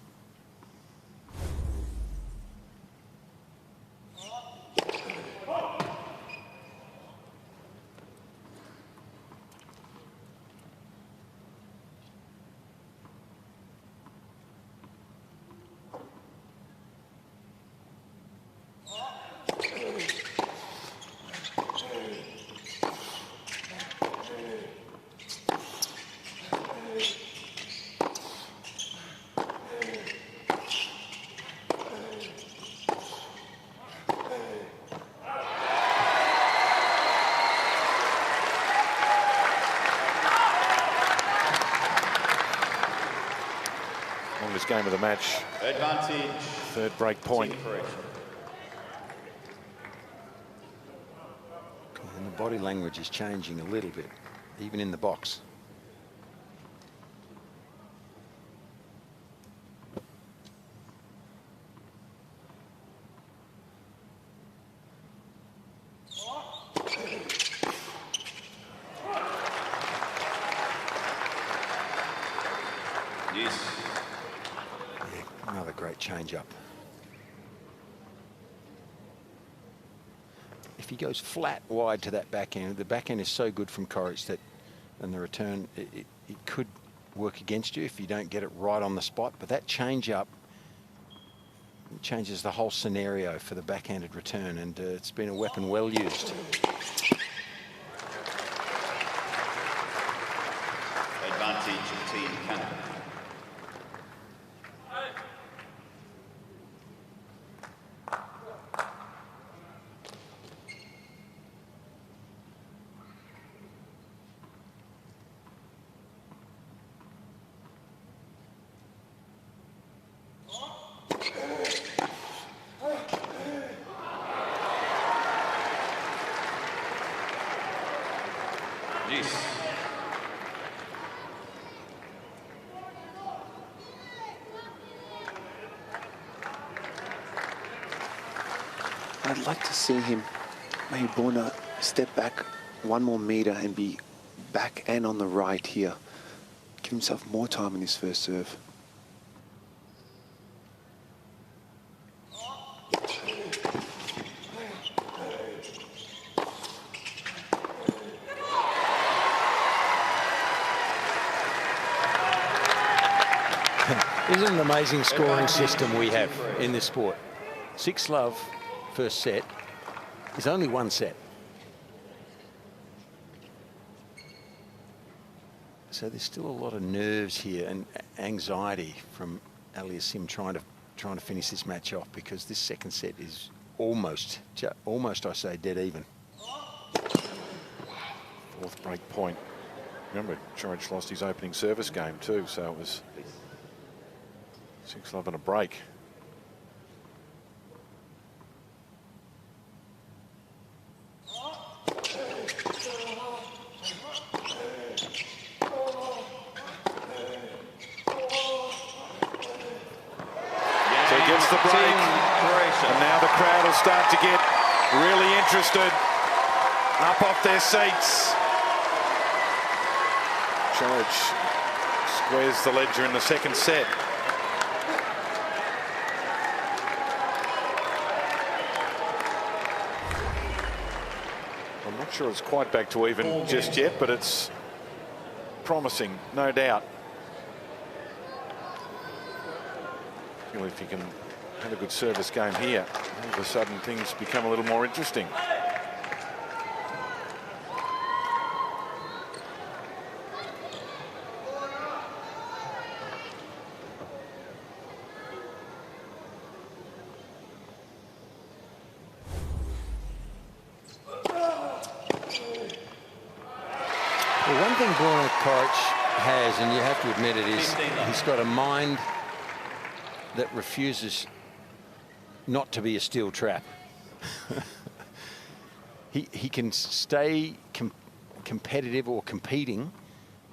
Longest game of the match. Advantage. Third break point. And the body language is changing a little bit, even in the box. Yes. Yeah, another great change-up. If he goes flat wide to that backhand, the backhand is so good from Coric that, and the return, it could work against you if you don't get it right on the spot. But that change-up changes the whole scenario for the backhanded return, and it's been a weapon well used. Advantage Team Canada. Yes. I'd like to see him, maybe Borna, step back 1 more metre and be back and on the right here. Give himself more time in this first serve. Isn't it an amazing scoring system we have in this sport? 6-love first set is only 1 set. So there's still a lot of nerves here and anxiety from Auger-Aliassime trying to finish this match off, because this second set is almost I say dead even. Fourth break point. Remember, Coric lost his opening service game too, so it was 6-love and a break. So he gets the break, and now the crowd will start to get really interested, up off their seats. Coric squares the ledger in the second set. I'm not sure it's quite back to even just yet, but it's promising, no doubt. If you can have a good service game here, all of a sudden things become a little more interesting. Well, one thing Borna Coric has, and you have to admit it, is he's got a mind that refuses not to be a steel trap. He can stay competitive or competing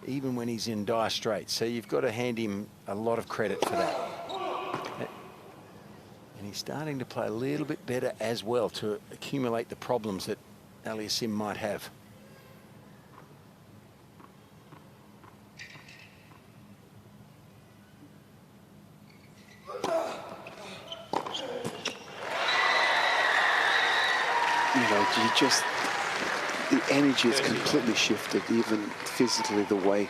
even when he's in dire straits. So you've got to hand him a lot of credit for that. And he's starting to play a little bit better as well to accumulate the problems that Aliassime might have. You know, the energy has completely shifted, even physically, the way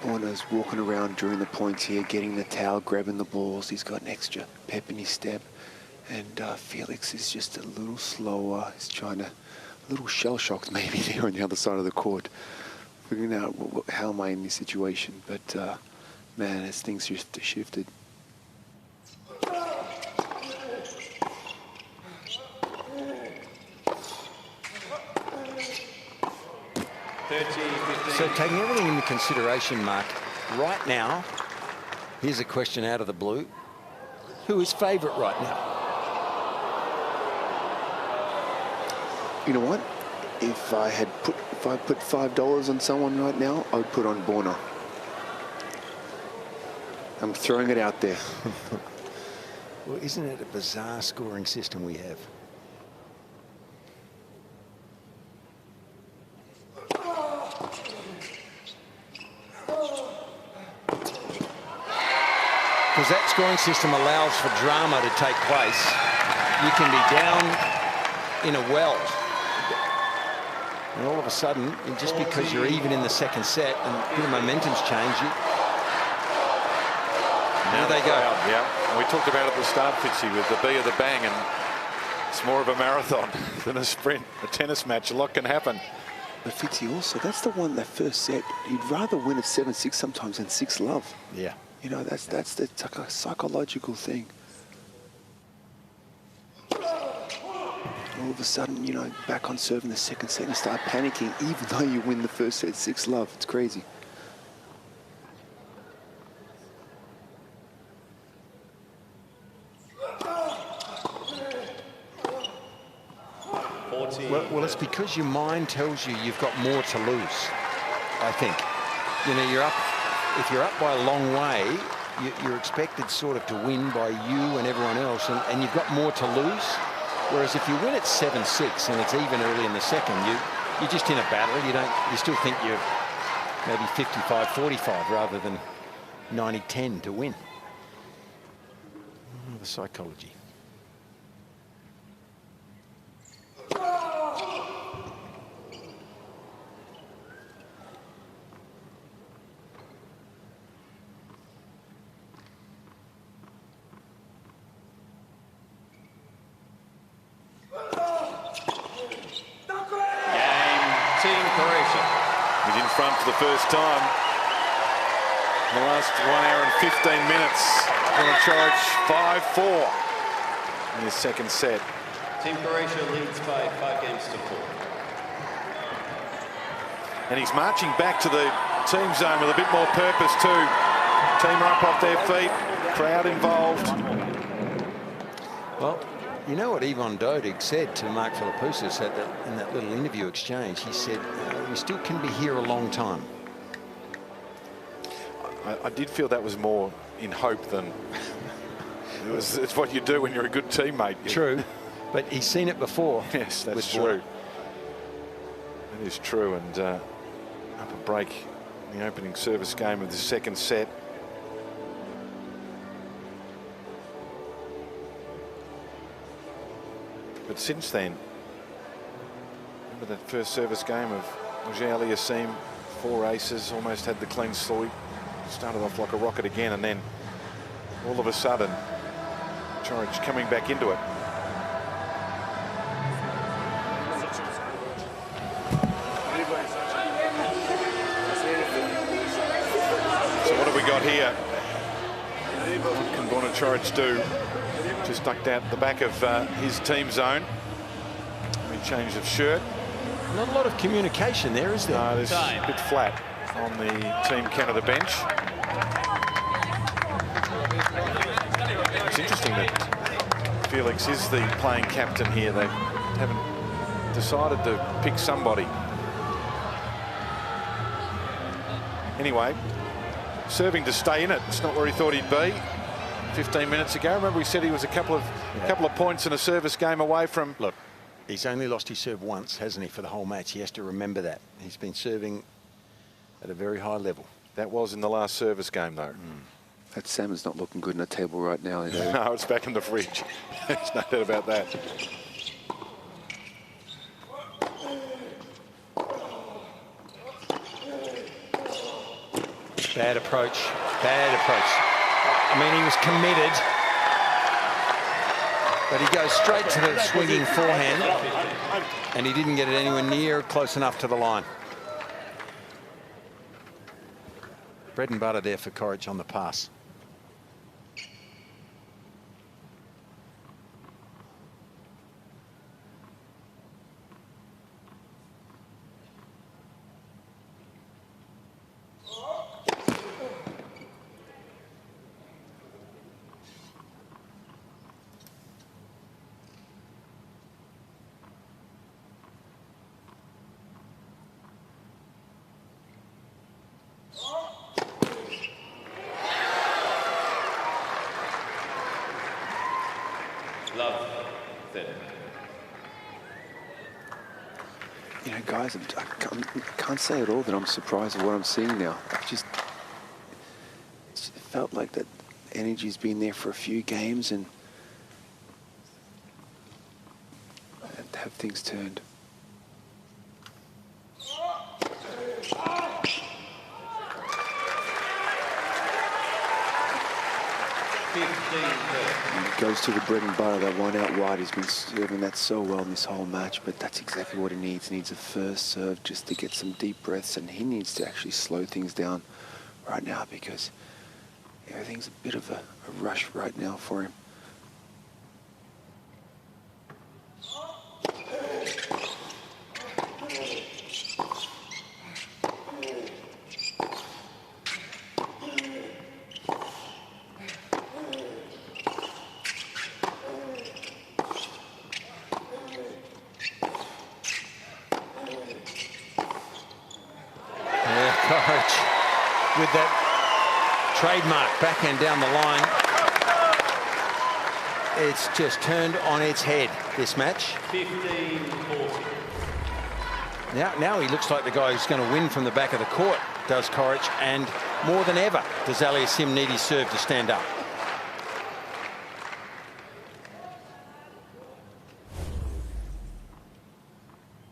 Borna's walking around during the points here, getting the towel, grabbing the balls. He's got an extra pep in his step. And Felix is just a little slower. He's trying to, a little shell-shocked maybe there on the other side of the court, figuring out how am I in this situation. But man, as things just shifted. So taking everything into consideration, Mark, right now, here's a question out of the blue. Who is favourite right now? You know what? If I put $5 on someone right now, I would put on Borna. I'm throwing it out there. Well, isn't it a bizarre scoring system we have? Because that scoring system allows for drama to take place. You can be down in a well, and all of a sudden, just because you're even in the second set and the momentum's changed, now they go. Yeah, and we talked about it at the start, Fitzy, with the B of the bang, and it's more of a marathon than a sprint. A tennis match, a lot can happen. But Fitzy also, that's the one, that first set, you'd rather win at 7-6 sometimes than 6-love. Yeah. You know, that's like a psychological thing. All of a sudden, you know, back on serve in the second set, you start panicking, even though you win the first set 6-love. It's crazy. Well, it's because your mind tells you you've got more to lose, I think. You know, you're up. If you're up by a long way, you're expected sort of to win by you and everyone else, and you've got more to lose. Whereas if you win at 7-6 and it's even early in the second, you're just in a battle. You still think you're maybe 55-45 rather than 90-10 to win. Oh, the psychology. He's in front for the first time in the last 1 hour and 15 minutes. Borna Coric 5-4 in his second set. Team Croatia leads by 5 games to 4. And he's marching back to the team zone with a bit more purpose too. Team are up off their feet, crowd involved. Well, you know what Ivan Dodig said to Mark Philippoussis in that little interview exchange? He said, we still can be here a long time. I did feel that was more in hope than it's what you do when you're a good teammate. True, but he's seen it before. Yes, that's true. That is true, and up a break in the opening service game of the second set. But since then, remember that first service game of Auger-Aliassime, 4 aces, almost had the clean sweep, started off like a rocket again, and then all of a sudden, Coric coming back into it. So what have we got here? What can Borna Coric do? Just ducked out the back of his team zone. Change of shirt. Not a lot of communication there, is there? No, there's a bit flat on the Team Canada bench. It's interesting that Felix is the playing captain here. They haven't decided to pick somebody. Anyway, serving to stay in it. It's not where he thought he'd be 15 minutes ago. Remember, we said he was a couple of points in a service game away from. Look, he's only lost his serve once, hasn't he, for the whole match? He has to remember that. He's been serving at a very high level. That was in the last service game, though. That salmon's not looking good in the table right now. No, it's back in the fridge. There's no doubt about that. Bad approach. Bad approach. I mean, he was committed, but he goes straight to the swinging forehand, and he didn't get it anywhere near close enough to the line. Bread and butter there for Coric on the pass. You know, guys, I can't say at all that I'm surprised at what I'm seeing now. It just felt like that energy's been there for a few games, and have things turned. And it goes to the bread and butter, that one out wide. He's been serving that so well in this whole match, but that's exactly what he needs. He needs a first serve just to get some deep breaths, and he needs to actually slow things down right now because everything's a bit of a rush right now for him. With that trademark backhand down the line, it's just turned on its head, this match. 15-40. Now he looks like the guy who's going to win from the back of the court, does Coric, and more than ever does Aliassime need his serve to stand up.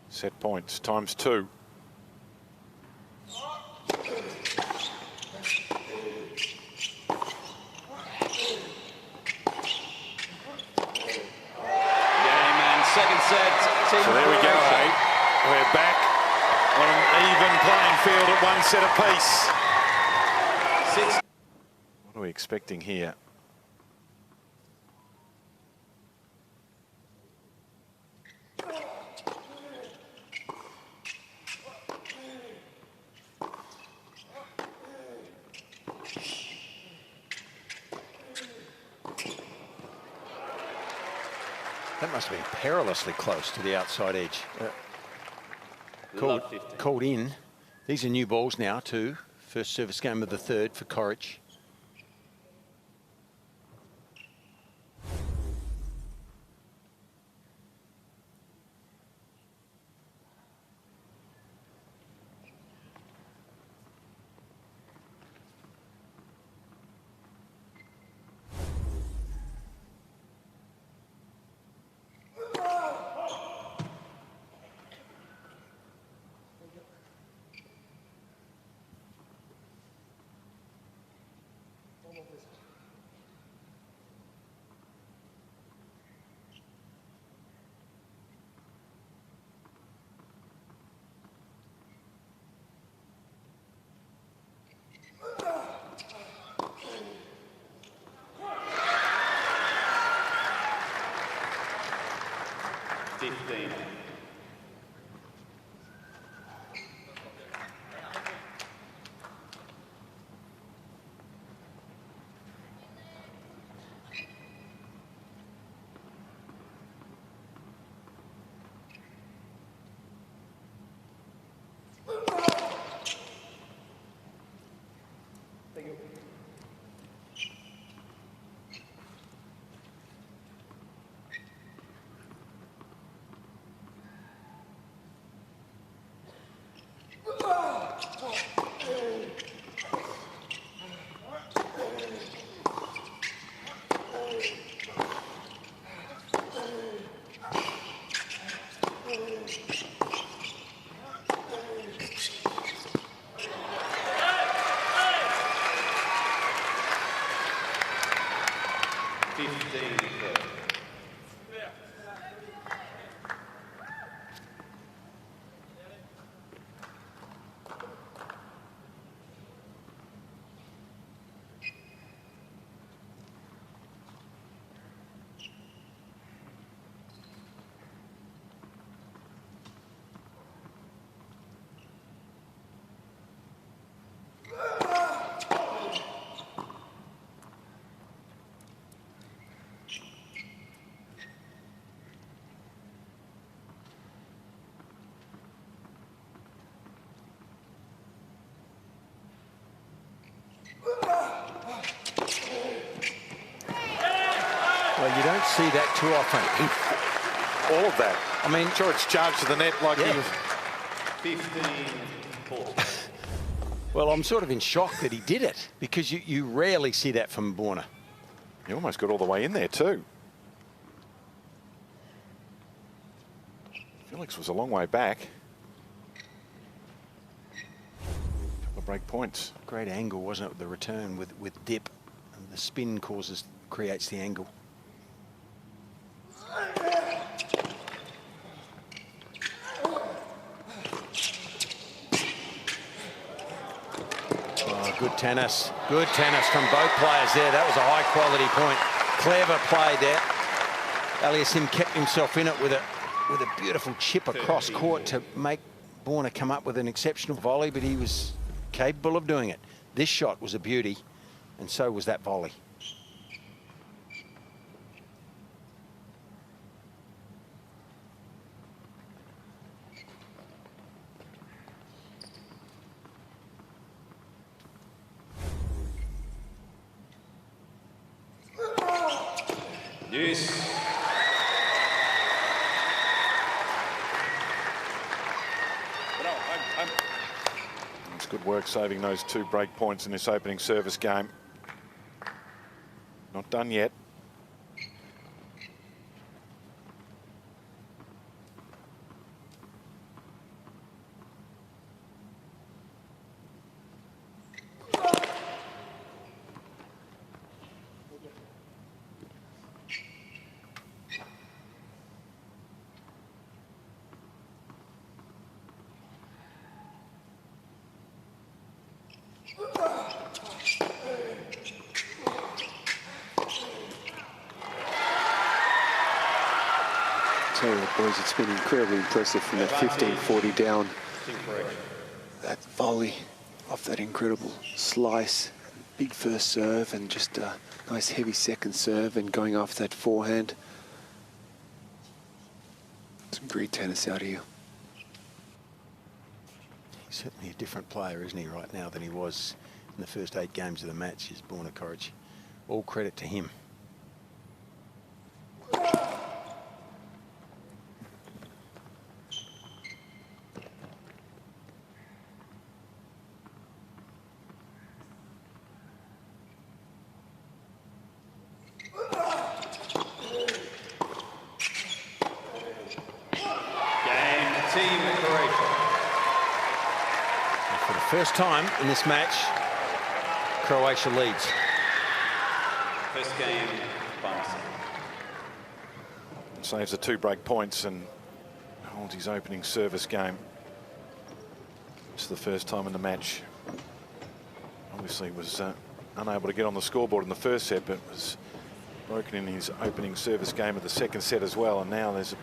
Set points ×2. Second set. So there we go, eh? We're back on an even playing field at one set apiece. What are we expecting here? That must have been perilously close to the outside edge. Called in. These are new balls now too. First service game of the third for Coric. 15-30. Well, you don't see that too often. All of that. I mean, Sure, it's charged to the net like he was. 15-4. well, I'm sort of in shock that he did it, because you rarely see that from Borna. He almost got all the way in there too. Felix was a long way back. Couple of break points. Great angle, wasn't it, the return with dip. And the spin creates the angle. Oh, good tennis. Good tennis from both players there. That was a high quality point. Clever play there. Aliassime kept himself in it with a beautiful chip across court to make Borna come up with an exceptional volley, but he was capable of doing it. This shot was a beauty, and so was that volley. Yes. It's good work saving those 2 break points in this opening service game. Not done yet. Tell you what, boys, it's been incredibly impressive from that 15-40 down. That volley off that incredible slice, big first serve, and just a nice heavy second serve, and going after that forehand. Some great tennis out here. He's certainly a different player, isn't he, right now, than he was in the first 8 games of the match, is Borna Coric. All credit to him. First time in this match, Croatia leads. First game, Barnsley. Saves the 2 break points and holds his opening service game. It's the first time in the match. Obviously was unable to get on the scoreboard in the first set, but was broken in his opening service game of the second set as well. And now there's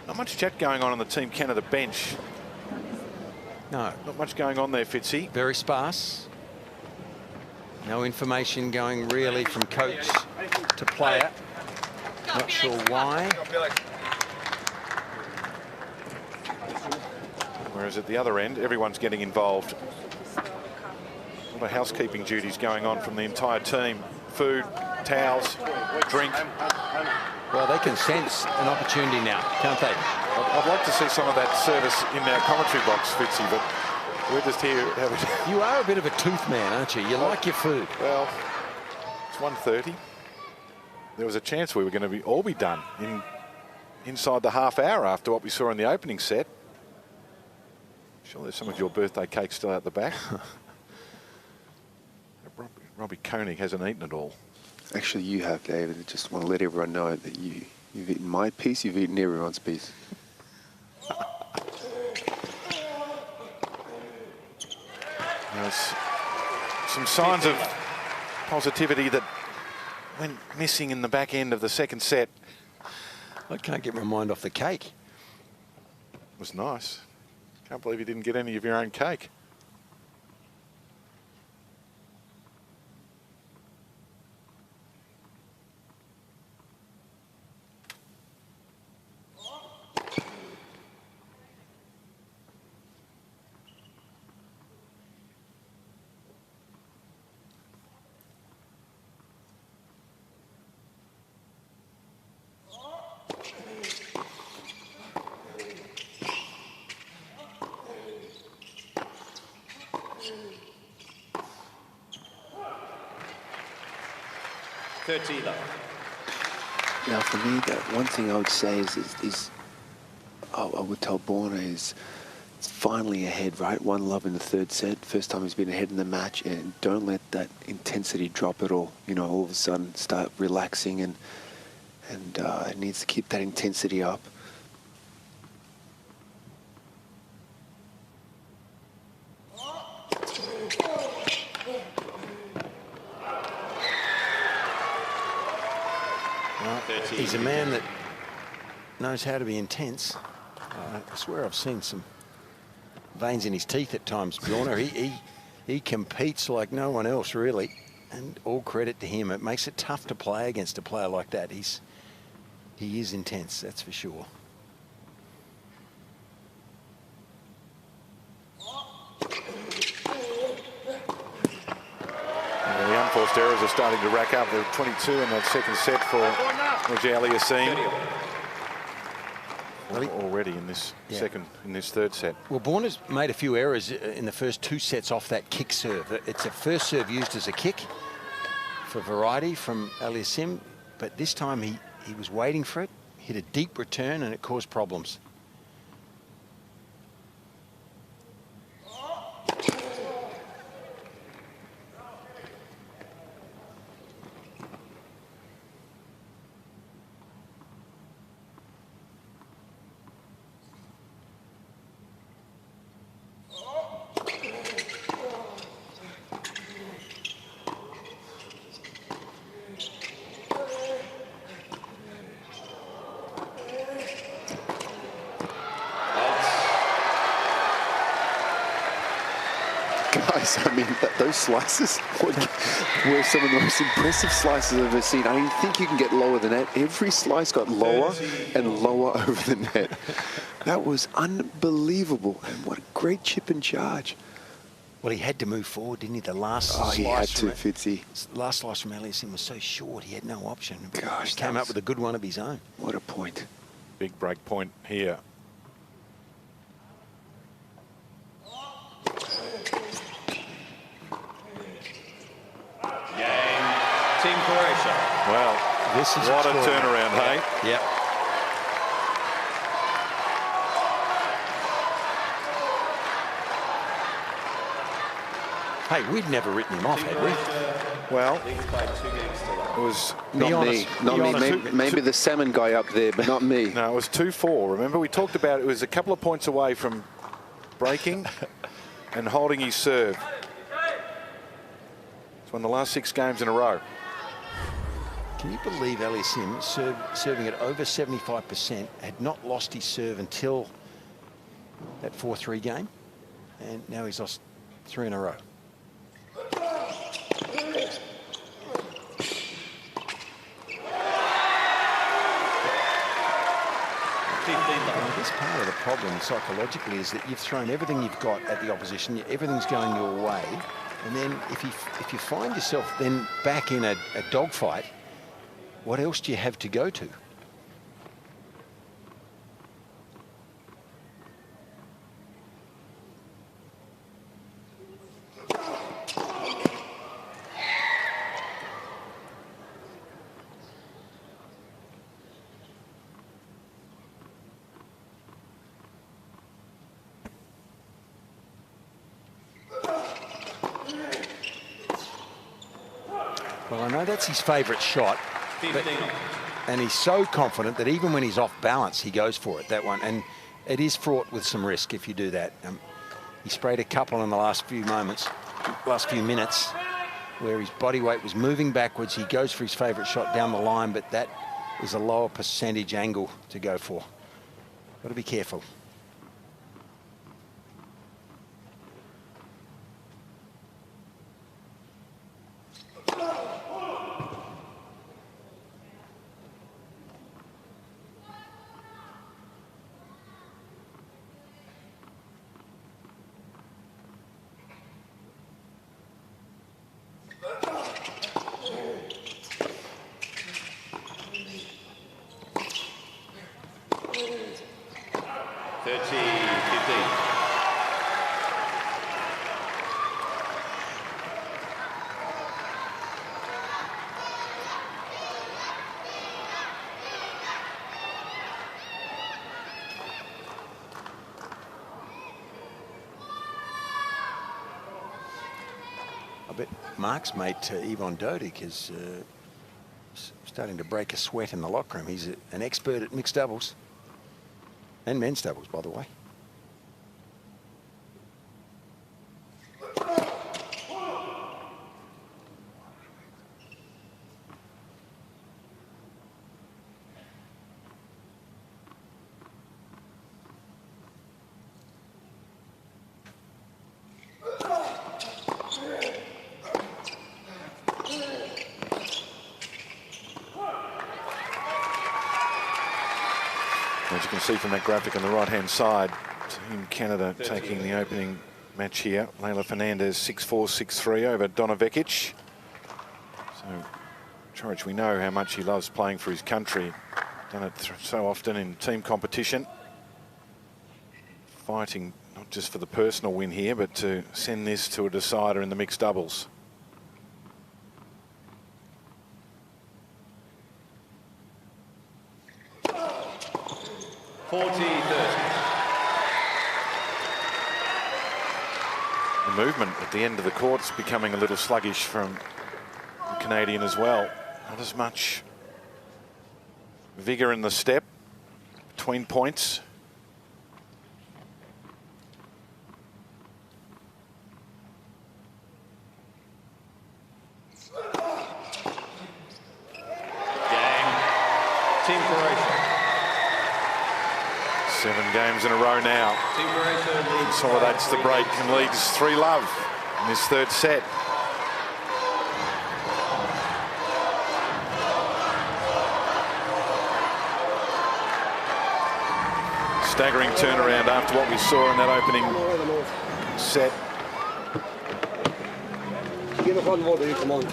not much chat going on the Team Canada bench. No. Not much going on there, Fitzy. Very sparse. No information going really from coach to player. Not sure why. Whereas at the other end, everyone's getting involved. A lot of housekeeping duties going on from the entire team. Food, towels, drink. Well, they can sense an opportunity now, can't they? I'd like to see some of that service in our commentary box, Fitzy, but we're just here having... You are a bit of a tooth man, aren't you? You like your food. Well, it's 1:30. There was a chance we were going to all be done inside the half hour after what we saw in the opening set. Sure, there's some of your birthday cake still out the back. Robbie Koenig hasn't eaten it all. Actually, you have, David. I just want to let everyone know that you've eaten my piece, you've eaten everyone's piece. There's some signs of positivity that went missing in the back end of the second set. I can't get my mind off the cake. It was nice. Can't believe you didn't get any of your own cake. Now, for me, that one thing I would say is I would tell Borna is it's finally ahead, right? 1-love in the third set. First time he's been ahead in the match, and don't let that intensity drop at all. You know, all of a sudden start relaxing, and it needs to keep that intensity up. He's a man that knows how to be intense. I swear I've seen some veins in his teeth at times, Borna. He competes like no one else, really, and all credit to him. It makes it tough to play against a player like that. He is intense, that's for sure. The unforced errors are starting to rack up. There were 22 in that second set for Auger-Aliassime. Already in this third set. Well, Borna's made a few errors in the first two sets off that kick serve. It's a first serve used as a kick for variety from Aliassime, but this time he was waiting for it, hit a deep return, and it caused problems. Guys, I mean, those slices were some of the most impressive slices I've ever seen. I didn't think you can get lower than that. Every slice got lower and lower over the net. That was unbelievable. And what a great chip and charge. Well, he had to move forward, didn't he? The last slice he had to, Fitzy. Last slice from Aliassime was so short, he had no option. Gosh, he came up with a good one of his own. What a point. Big break point here. Team Croatia. Well, This is what a turnaround, hey? Yep. Hey, we'd never written him off, had we? Well, Leads by 2 games to 1. it was Not me. Not me. Maybe the salmon guy up there, but not me. No, it was 2-4. Remember, we talked about it was a couple of points away from breaking and holding his serve. It's won the last 6 games in a row. Can you believe Aliassime serving at over 75%, had not lost his serve until that 4-3 game, and now he's lost 3 in a row. I guess part of the problem psychologically is that you've thrown everything you've got at the opposition, everything's going your way, and then if you find yourself then back in a dogfight, what else do you have to go to? Well, I know that's his favourite shot, and he's so confident that even when he's off balance, he goes for it, that one. And it is fraught with some risk if you do that. He sprayed a couple in the last few minutes, where his body weight was moving backwards. He goes for his favourite shot down the line, but that is a lower percentage angle to go for. Got to be careful. Mark's mate, Yvonne Dodig, is starting to break a sweat in the locker room. He's an expert at mixed doubles and men's doubles, by the way. As you can see from that graphic on the right-hand side, Team Canada taking the opening match here. Leylah Fernandez 6-4, 6-3 over Donna Vekic. So, Coric, we know how much he loves playing for his country. Done it so often in team competition. Fighting not just for the personal win here, but to send this to a decider in the mixed doubles. The movement at the end of the court's becoming a little sluggish from the Canadian as well. Not as much vigour in the step between points. Team Croatia. 7 games in a row now. Consolidates the break and leads 3-love in this third set. Staggering turnaround after what we saw in that opening set. Give it one more, do you come on?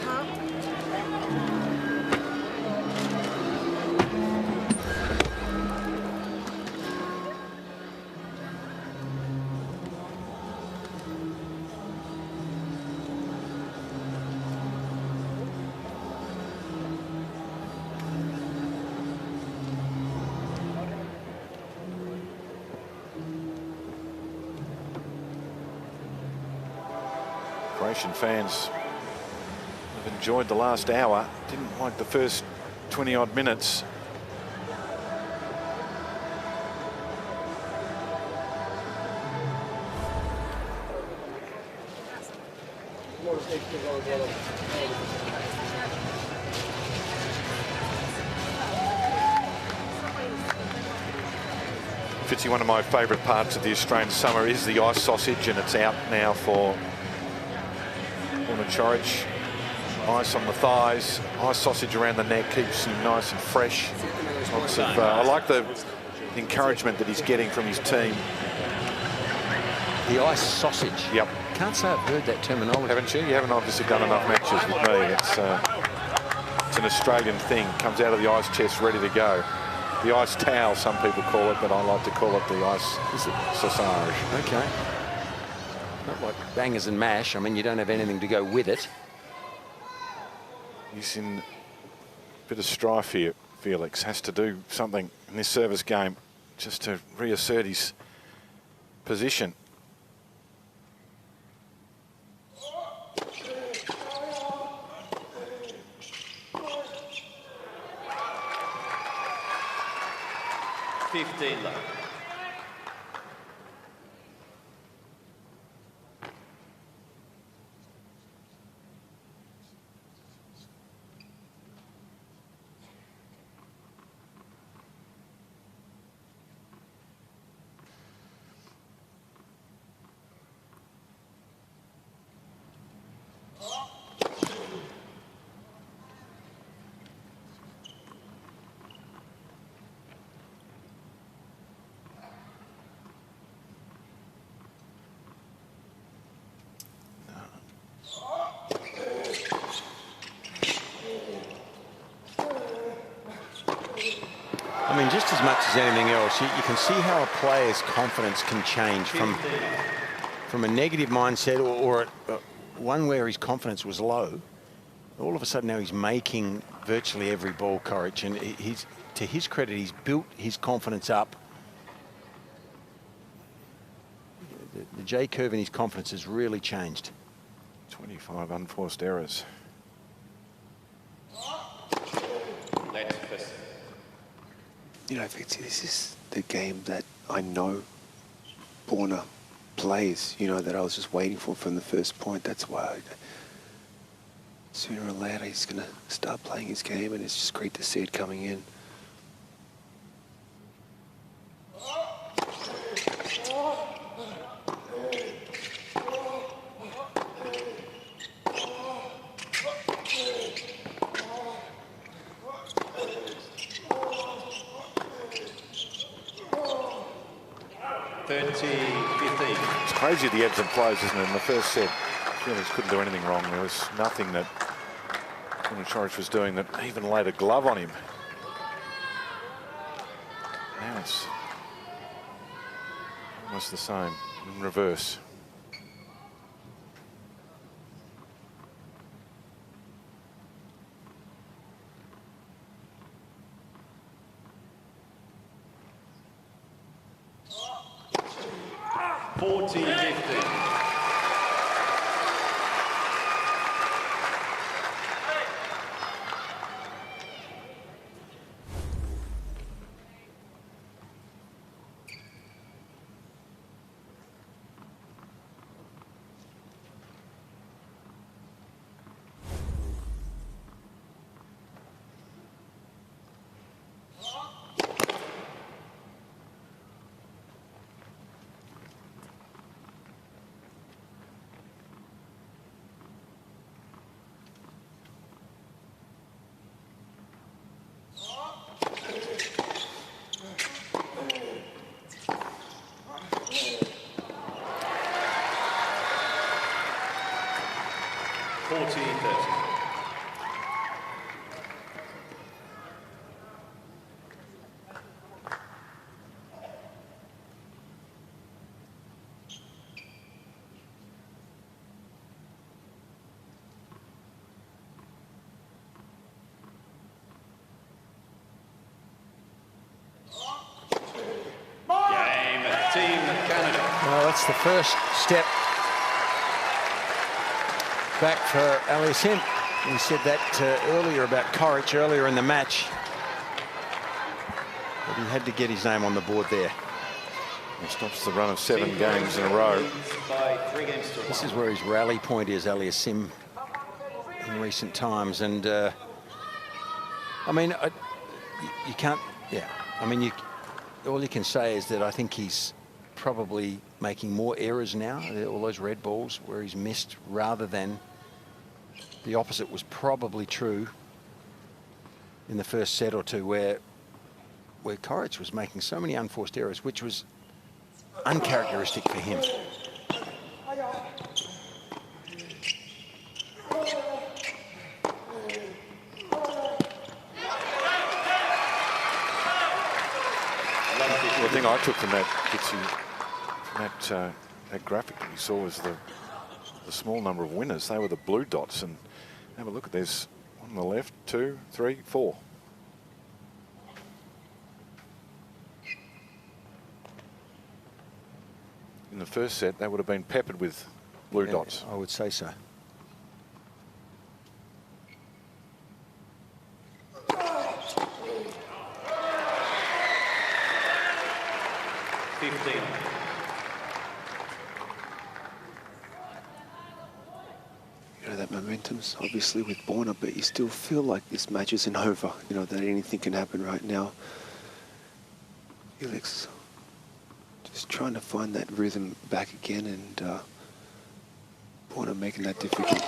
Croatian fans have enjoyed the last hour. Didn't like the first 20-odd minutes. Fitzy, one of my favourite parts of the Australian summer is the ice sausage, and it's out now for Borna Coric. Ice on the thighs, ice sausage around the neck, keeps him nice and fresh. Lots of, I like the encouragement that he's getting from his team. The ice sausage. Yep. Can't say I've heard that terminology. Haven't you? You haven't obviously done enough matches with me. It's an Australian thing. Comes out of the ice chest ready to go. The ice towel, some people call it, but I like to call it the ice sausage. Okay. Not like bangers and mash. I mean, you don't have anything to go with it. He's in a bit of strife here, Felix. Has to do something in this service game just to reassert his position. 15 love. I mean, just as much as anything else, you can see how a player's confidence can change from a negative mindset or one where his confidence was low. All of a sudden now he's making virtually every ball, Coric, and to his credit, he's built his confidence up. The J curve in his confidence has really changed. 25 unforced errors. You know, Fitzy, this is the game that I know Borna plays, you know, that I was just waiting for from the first point. That's why sooner or later he's going to start playing his game, and it's just great to see it coming in. It's crazy the ebbs and flows, isn't it? In the first set, Felix couldn't do anything wrong. There was nothing that Borna Coric was doing that even laid a glove on him. Now it's almost the same in reverse. Well, that's the first step back for Aliassime. We said that earlier about Coric earlier in the match. But he had to get his name on the board there. It stops the run of 7 games in a row. This is where his rally point is, Aliassime, in recent times. And, I mean, you can't, yeah. I mean, all you can say is that I think he's probably making more errors now, all those red balls where he's missed, rather than the opposite was probably true in the first set or two, where Coric was making so many unforced errors, which was uncharacteristic for him. The thing I took from that, that graphic that we saw was the small number of winners. They were the blue dots, and have a look at this. One on the left, 2, 3, 4. In the first set, they would have been peppered with blue dots. I would say so. problems, obviously, with Borna, but you still feel like this match isn't over, you know, that anything can happen right now. Felix just trying to find that rhythm back again, and Borna making that difficult.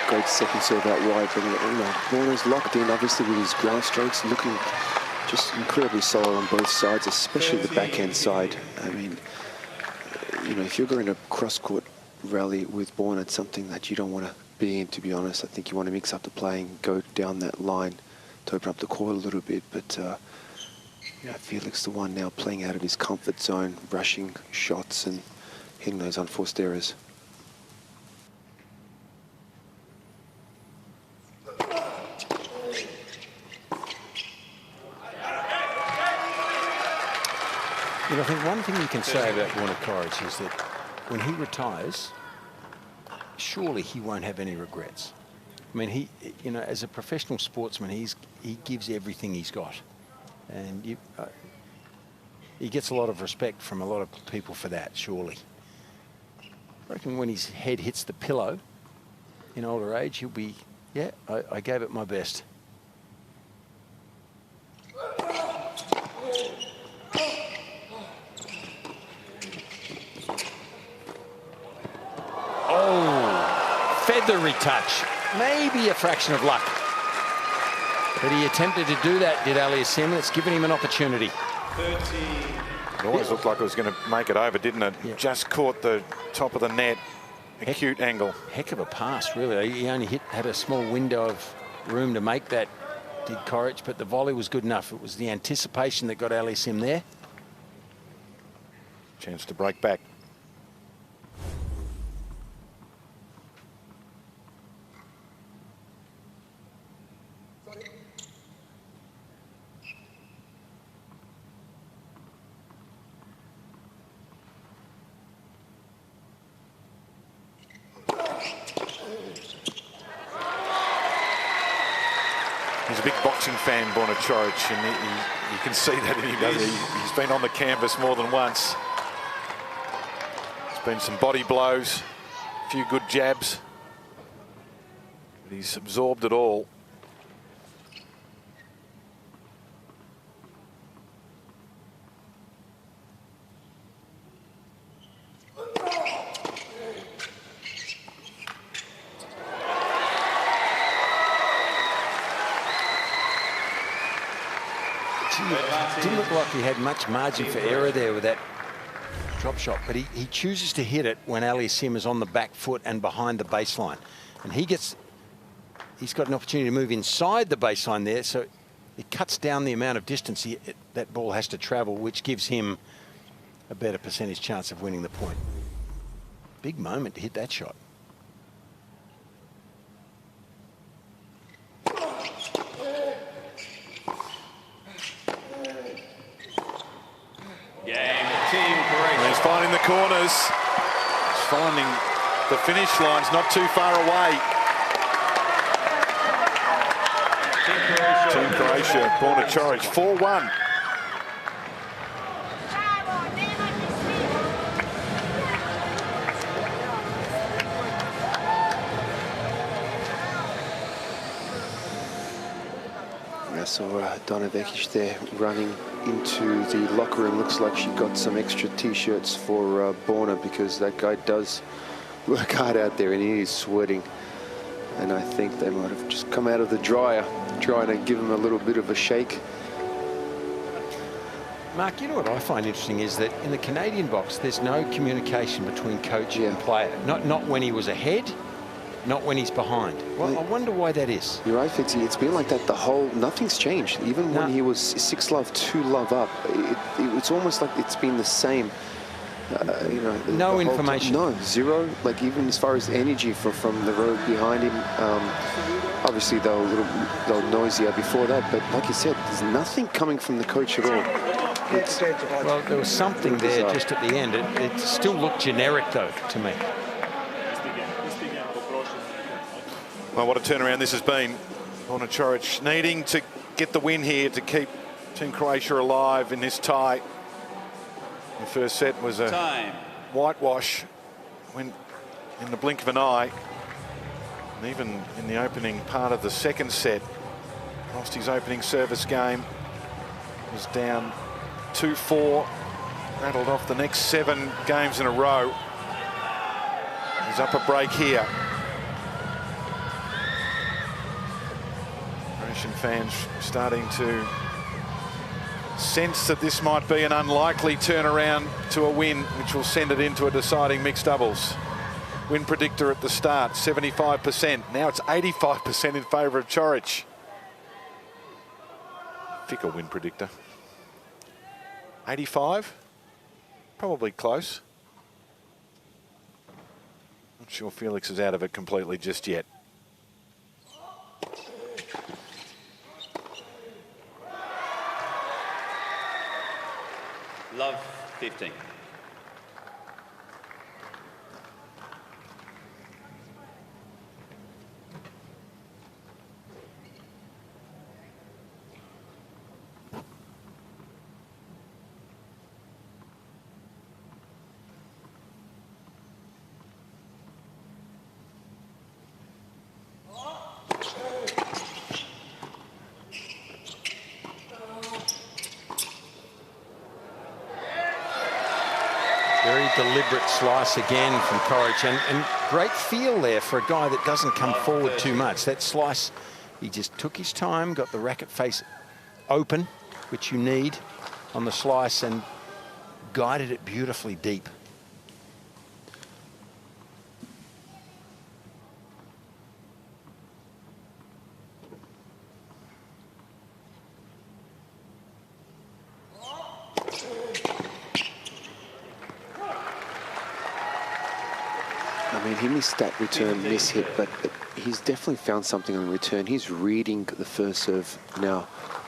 Great second serve out wide, but you know, Borna's locked in, obviously, with his ground strokes, looking just incredibly solid on both sides, especially the backhand side. I mean, you know, if you're going to cross-court rally with Borna, it's something that you don't want to be in, to be honest. I think you want to mix up the play and go down that line to open up the court a little bit, but yeah, Felix the one now playing out of his comfort zone, rushing shots and hitting those unforced errors. You know, I think one thing you can say about Borna Coric is that when he retires, surely he won't have any regrets. I mean, he, you know, as a professional sportsman, he gives everything he's got, and he gets a lot of respect from a lot of people for that. Surely, I reckon when his head hits the pillow in older age, he'll be, yeah, I gave it my best. Feathery touch, maybe a fraction of luck, but he attempted to do that, did Auger-Aliassime. It's given him an opportunity. It always looked like it was going to make it over, didn't it? Yeah. Just caught the top of the net, acute angle. Heck of a pass, really. He only had a small window of room to make that, did Coric, but the volley was good enough. It was the anticipation that got Auger-Aliassime there. Chance to break back. He's a big boxing fan, Borna Coric, and you can see that in him. He's been on the canvas more than once. There's been some body blows, a few good jabs, but he's absorbed it all. It didn't look like he had much margin for error there with that drop shot, but he chooses to hit it when Auger-Aliassime is on the back foot and behind the baseline, and he's got an opportunity to move inside the baseline there, so it cuts down the amount of distance that ball has to travel, which gives him a better percentage chance of winning the point. Big moment to hit that shot. He's finding the corners. He's finding the finish lines not too far away. Team Croatia, Borna Coric, 4-1. I saw Donna Vekic there running into the locker room. Looks like she got some extra t-shirts for Borna, because that guy does work hard out there and he is sweating. And I think they might have just come out of the dryer trying to give him a little bit of a shake. Mark, you know what I find interesting is that in the Canadian box, there's no communication between coach and player. Not when he was ahead, not when he's behind. Well, I wonder why that is. You're right, Fitzy. It's been like that the whole... Nothing's changed. Even when he was 6-love, 2-love up, it's almost like it's been the same. You know, no information. No, zero. Like, even as far as energy from the road behind him. Obviously, they were a little noisier before that. But like you said, there's nothing coming from the coach at all. Well, there was something there just at the end. It still looked generic, though, to me. Well, what a turnaround this has been. Borna Coric needing to get the win here to keep Team Croatia alive in this tie. The first set was a whitewash, went in the blink of an eye. And even in the opening part of the second set, lost his opening service game, was down 2-4, rattled off the next 7 games in a row. He's up a break here. Croatian fans starting to sense that this might be an unlikely turnaround to a win, which will send it into a deciding mixed doubles. Win predictor at the start, 75%. Now it's 85% in favour of Coric. Thicker win predictor. 85? Probably close. Not sure Felix is out of it completely just yet. Love 15. Very deliberate slice again from Coric, and great feel there for a guy that doesn't come forward too much. That slice, he just took his time, got the racket face open, which you need on the slice, and guided it beautifully deep. I mean, he missed that return miss hit, but he's definitely found something on the return. He's reading the first serve now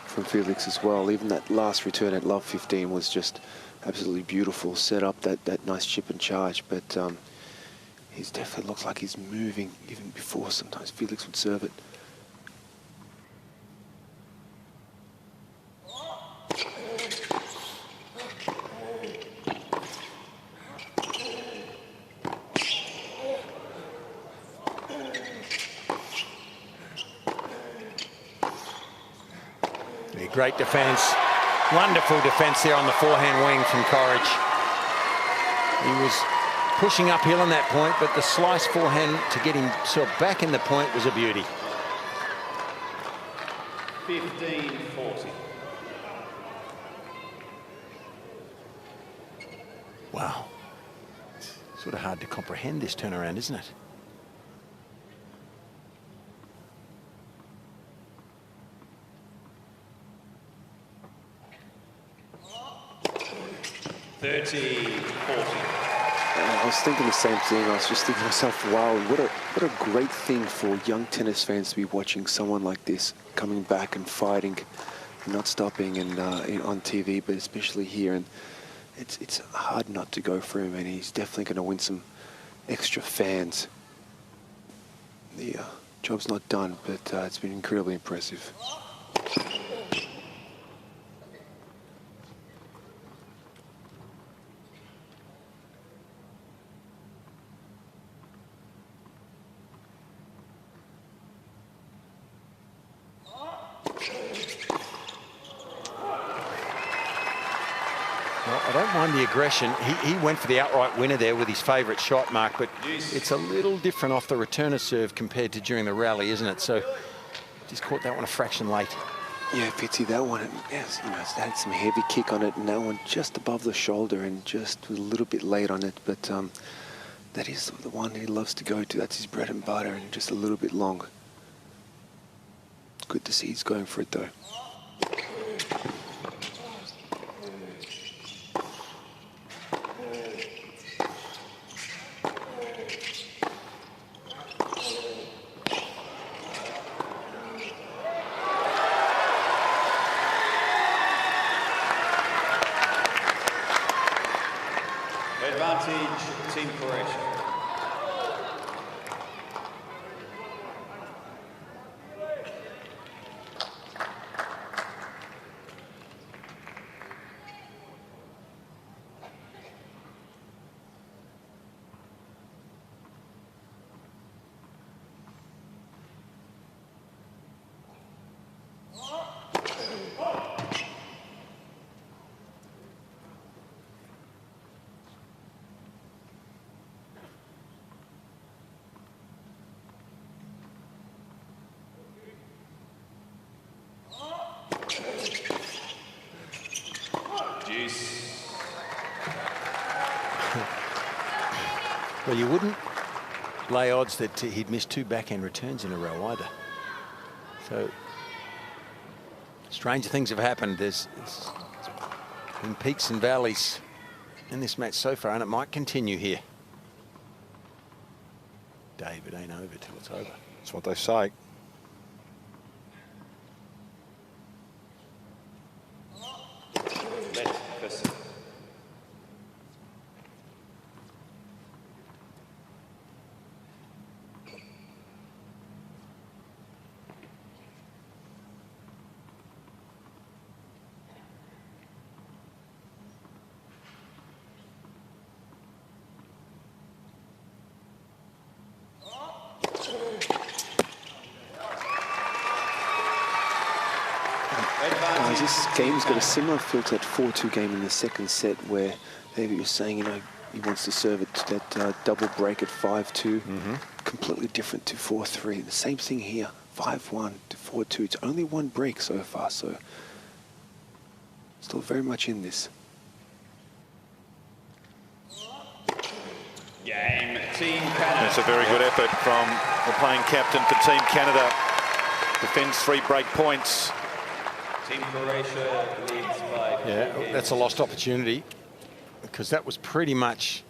from Felix as well. Even that last return at love 15 was just absolutely beautiful. Set up that nice chip and charge, but he's definitely looks like he's moving even before sometimes Felix would serve it. Great defence, wonderful defence there on the forehand wing from Coric. He was pushing uphill on that point, but the slice forehand to get himself back in the point was a beauty. 15-40. Wow. It's sort of hard to comprehend this turnaround, isn't it? I was thinking the same thing. I was just thinking to myself, wow, what a great thing for young tennis fans to be watching someone like this coming back and fighting, not stopping, and on TV, but especially here. And it's hard not to go for him, and he's definitely going to win some extra fans. The job's not done, but it's been incredibly impressive. I don't mind the aggression. He went for the outright winner there with his favourite shot, Mark, but it's a little different off the returner serve compared to during the rally, isn't it? So just caught that one a fraction late. Yeah, Fitzy, that one, yes, you know, it's had some heavy kick on it, and that one just above the shoulder and just a little bit late on it, but that is the one he loves to go to. That's his bread and butter, and just a little bit long. Good to see he's going for it, though. Advantage, Team Croatia. Well, you wouldn't lay odds that he'd miss 2 backhand returns in a row either. So stranger things have happened. There's been peaks and valleys in this match so far, and it might continue here. Dave, it ain't over till it's over. That's what they say. Let first serve. This game's got a similar feel to that 4-2 game in the second set where David was saying, you know, he wants to serve it to that double break at 5-2. Completely different to 4-3. The same thing here, 5-1 to 4-2. It's only 1 break so far, so still very much in this. Game, Team Canada. That's a very good effort from the playing captain for Team Canada. Defends 3 break points. Team Croatia leads by 4 Yeah, games. that's a lost opportunity because that was pretty much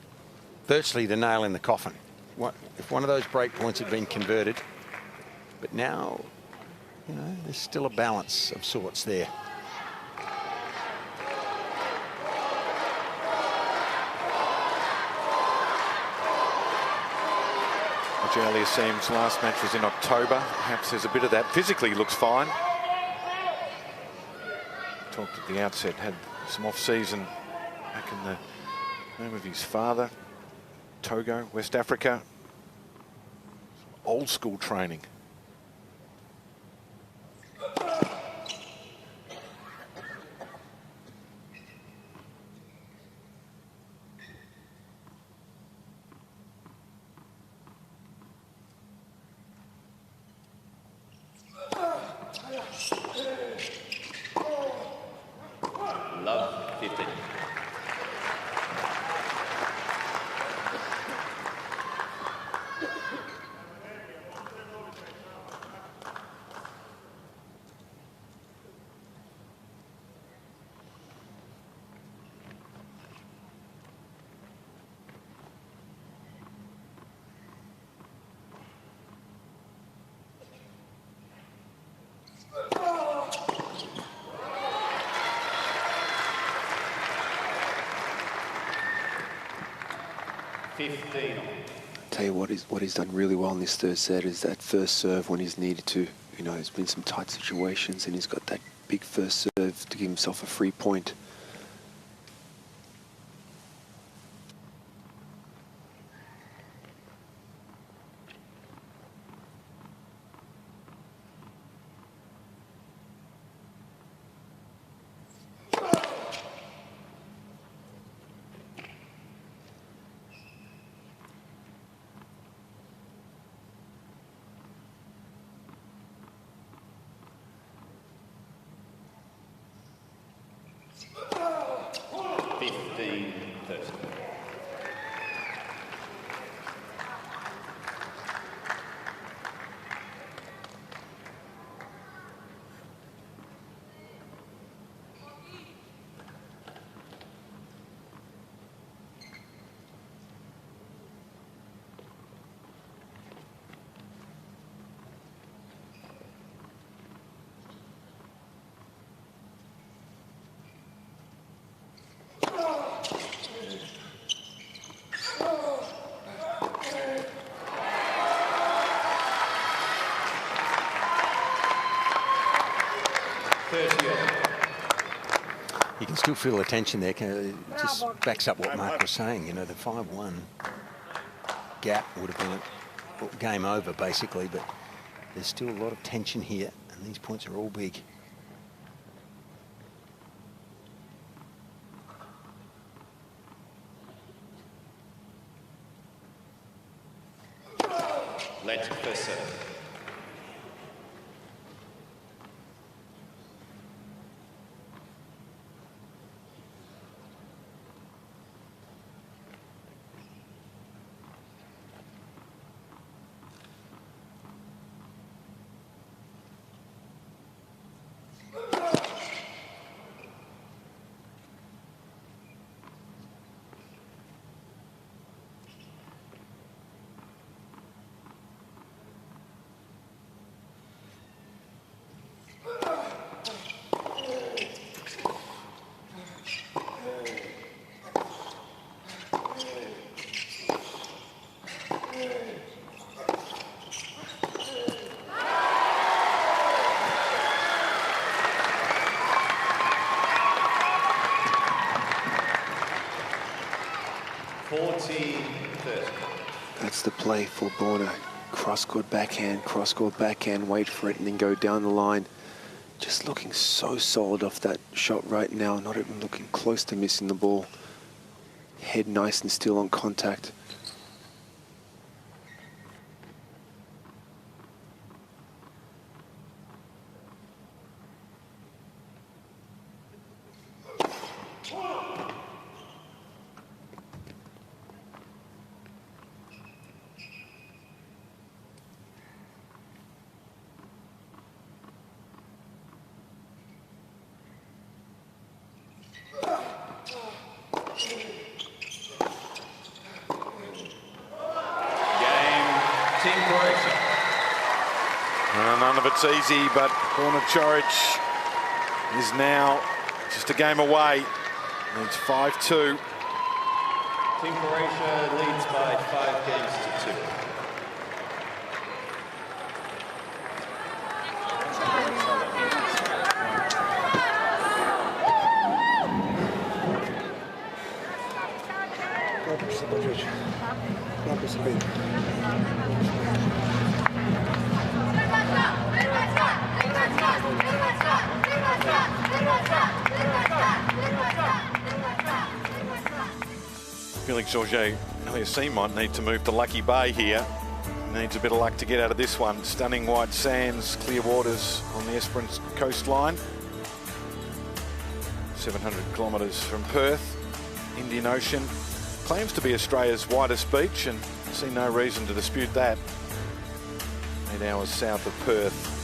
virtually the nail in the coffin. If one of those break points had been converted, but now, you know, there's still a balance of sorts there. Auger-Aliassime's last match was in October. Perhaps there's a bit of that. Physically, he looks fine. Talked at the outset, had some off-season back in the home of his father, Togo, West Africa. Old school training. Love 15. Tell you what he's done really well in this third set is that first serve when he's needed to. You know, there's been some tight situations and he's got that big first serve to give himself a free point. You can still feel the tension there. It just backs up what Mark was saying. You know, the 5-1 gap would have been a game over, basically, but there's still a lot of tension here, and these points are all big. Let first serve. play for Borna. Cross-court backhand, wait for it, and then go down the line. Just looking so solid off that shot right now, not even looking close to missing the ball. Head nice and still on contact. None of it's easy, but Borna Coric is now just a game away. It's 5-2. Team Croatia leads by 5 games to 2. Felix Auger-Aliassime might need to move to Lucky Bay here. Needs a bit of luck to get out of this one. Stunning white sands, clear waters on the Esperance coastline. 700 kilometres from Perth, Indian Ocean. Claims to be Australia's widest beach, and I see no reason to dispute that. 8 hours south of Perth.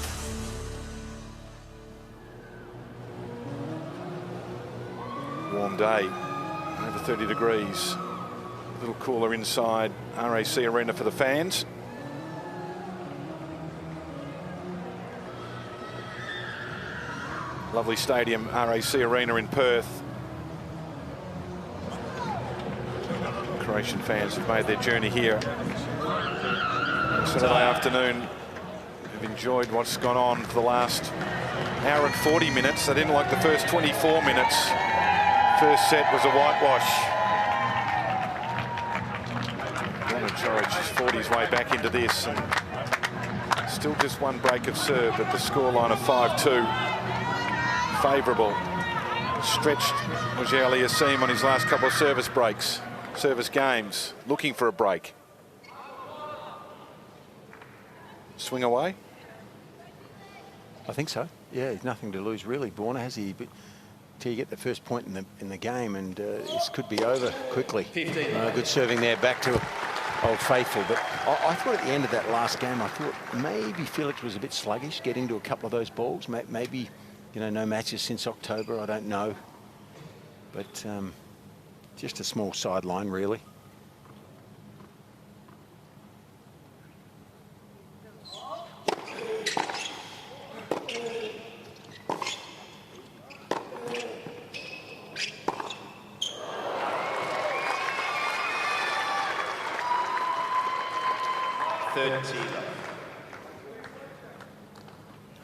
Warm day, over 30 degrees. A little cooler inside RAC Arena for the fans. Lovely stadium, RAC Arena in Perth. Croatian fans have made their journey here Saturday afternoon. Have enjoyed what's gone on for the last hour and 40 minutes. They didn't like the first 24 minutes. First set was a whitewash. Borna Coric has fought his way back into this, and still just one break of serve, but the scoreline of 5-2. Favourable. Stretched Auger-Aliassime on his last couple of service games, looking for a break. Swing away? I think so. Yeah, he's nothing to lose really, Borna, has he? But till you get the first point in the game, and this could be over quickly. Good serving there back to Old Faithful. But I thought at the end of that last game, I thought maybe Felix was a bit sluggish getting to a couple of those balls. Maybe, you know, no matches since October, I don't know. But just a small sideline, really.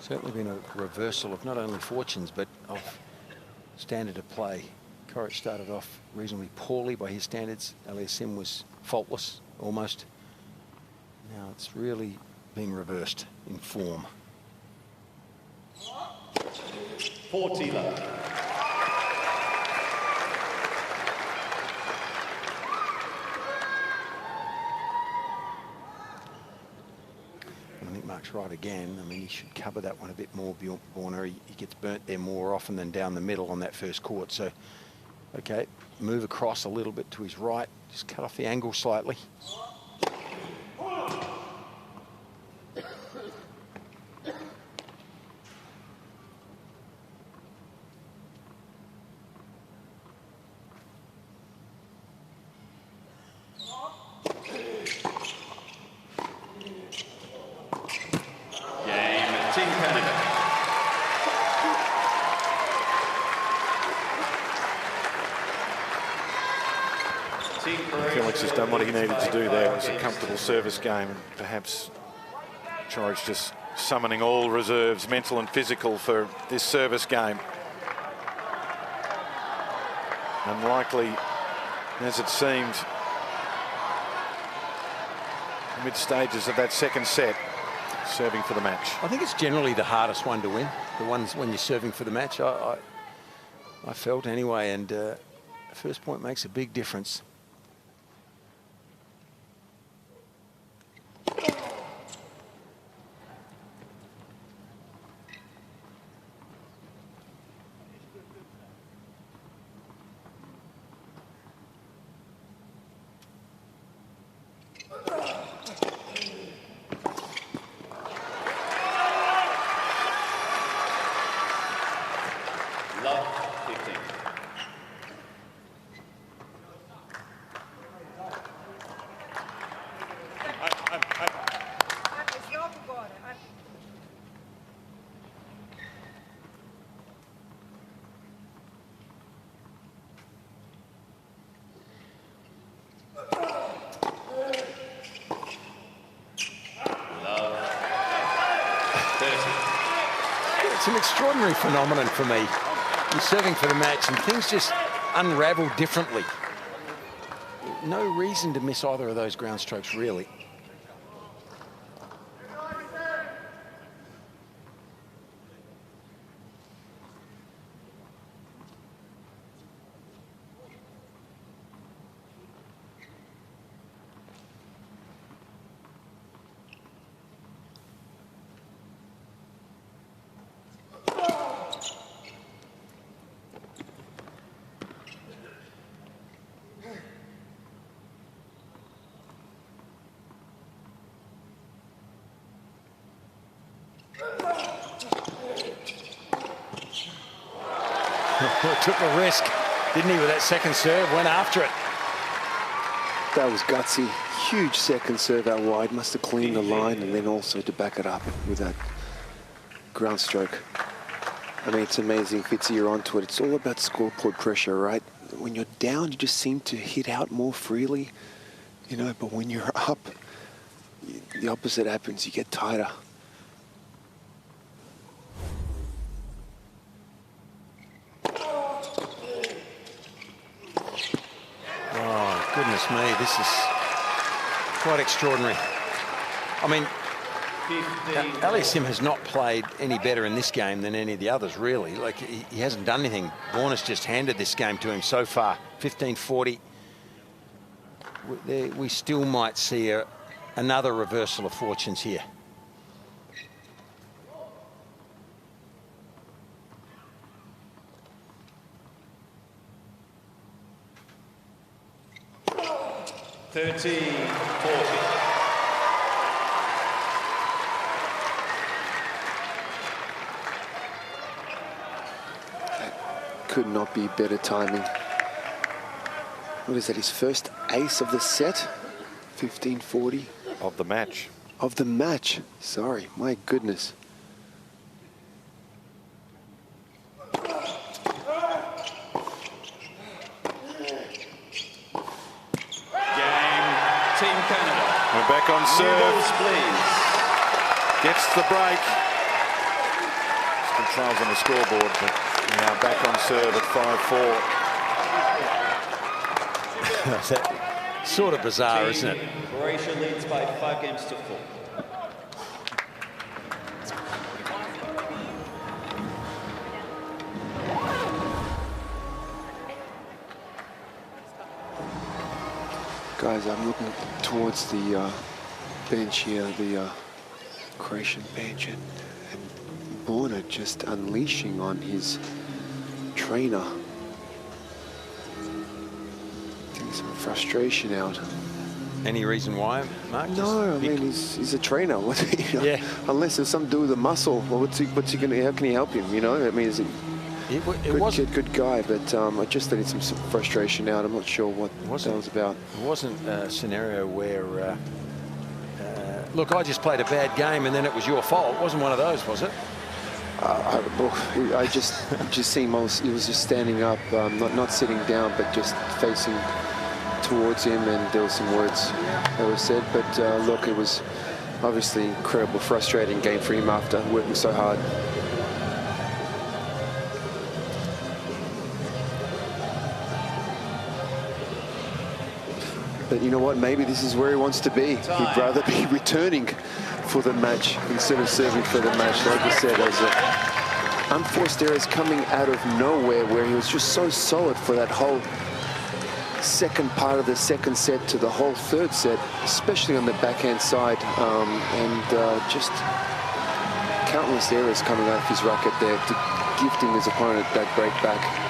Certainly been a reversal of not only fortunes, but of standard of play. Coric started off reasonably poorly by his standards. Aliassime was faultless, almost. Now it's really been reversed in form. 40 love. I think Mark's right again. I mean, he should cover that one a bit more, Borna. He gets burnt there more often than down the middle on that first court. So, okay, move across a little bit to his right. Just cut off the angle slightly. Felix has done what he needed to do there. It was a comfortable service game, and perhaps Coric just summoning all reserves, mental and physical, for this service game. Unlikely as it seemed mid stages of that second set, serving for the match. I think it's generally the hardest one to win, the ones when you're serving for the match. I felt anyway, and first point makes a big difference. Love 15. It's an extraordinary phenomenon for me. You're serving for the match and things just unravel differently. No reason to miss either of those ground strokes, really. Took a risk, didn't he, with that second serve, went after it. That was gutsy. Huge second serve out wide. Must have cleaned the line and then also to back it up with that ground stroke. I mean, it's amazing, Fitzy, you're onto it. It's all about scoreboard pressure, right? When you're down, you just seem to hit out more freely, you know, but when you're up, the opposite happens. You get tighter. Goodness me, this is quite extraordinary. I mean, Auger-Aliassime has not played any better in this game than any of the others, really. Like, he hasn't done anything. Borna's just handed this game to him so far. 15-40. We still might see another reversal of fortunes here. Could not be better timing. What is that, his first ace of the set? 15-40. Of the match. Of the match, sorry, my goodness. Team Canada. We're back on serve. Please. Gets the break. Still trails on the scoreboard, but now back on serve at 5-4. That's sort of bizarre, isn't it? Croatia leads by 5 games to 4. Guys, I'm looking towards the bench here, the Croatian bench, and Borna just unleashing on his trainer. Getting some frustration out. Any reason why, Mark? No, I mean, he's a trainer. What, you know, yeah. Unless there's something to do with the muscle, well, what's he going to, how can he help him, you know? I mean, he's a good guy, but I just letting some frustration out. I'm not sure what that was about. It wasn't a scenario where, look, I just played a bad game and then it was your fault. It wasn't one of those, was it? I just seen him. He was just standing up, not sitting down, but just facing towards him, and there were some words that were said. But look, it was obviously incredible, frustrating game for him after working so hard. But you know what? Maybe this is where he wants to be. He'd rather be returning for the match instead of serving for the match. Like I said, there's unforced errors coming out of nowhere where he was just so solid for that whole second part of the second set to the whole third set, especially on the backhand side, just countless errors coming out of his racket there to gifting his opponent that break back.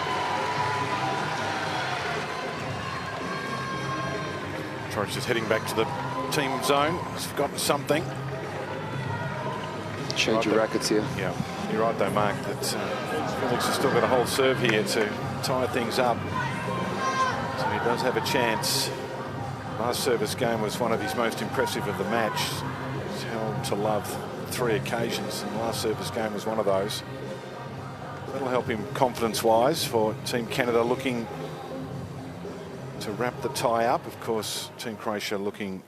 Coric just heading back to the team zone. He's forgotten something. Change your rackets here. Yeah, you're right though, Mark, that Felix has still got a whole serve here to tie things up. So he does have a chance. Last service game was one of his most impressive of the match. He's held to love 3 occasions, and the last service game was one of those. That'll help him confidence-wise for Team Canada looking to wrap the tie up. Of course, Team Croatia looking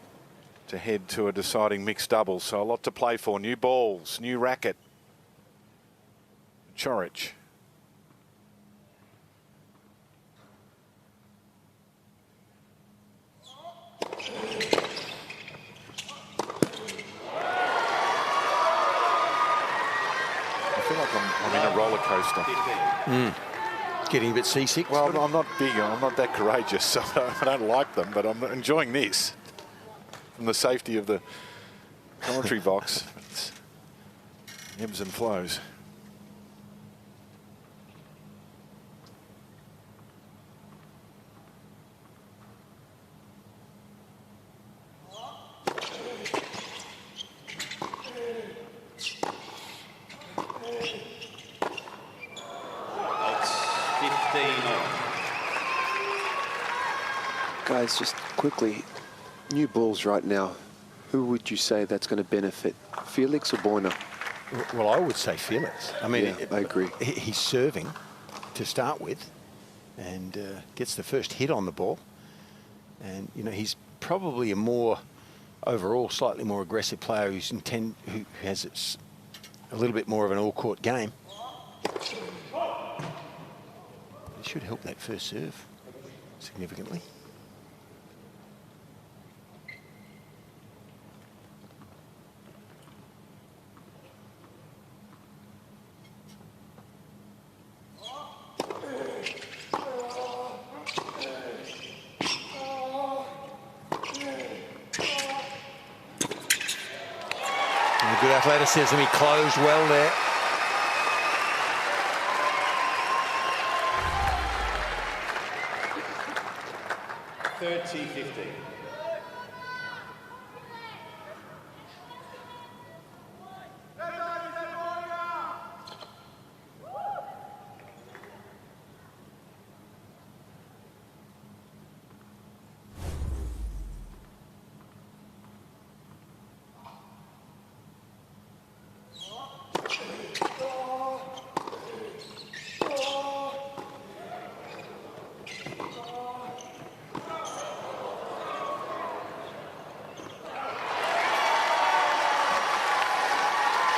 to head to a deciding mixed doubles. So a lot to play for. New balls, new racket. Coric. I feel like I'm in a roller coaster. Getting a bit seasick. Well, I'm not big. I'm not that courageous, so I don't like them. But I'm enjoying this from the safety of the commentary box. It's ebbs and flows. Guys, just quickly, new balls right now. Who would you say that's going to benefit, Felix or Borna? Well, I would say Felix. I mean, yeah, I agree. He's serving to start with and gets the first hit on the ball. And, you know, he's probably a more overall slightly more aggressive player who has a little bit more of an all-court game. It should help that first serve significantly. Good athleticism, he closed well there.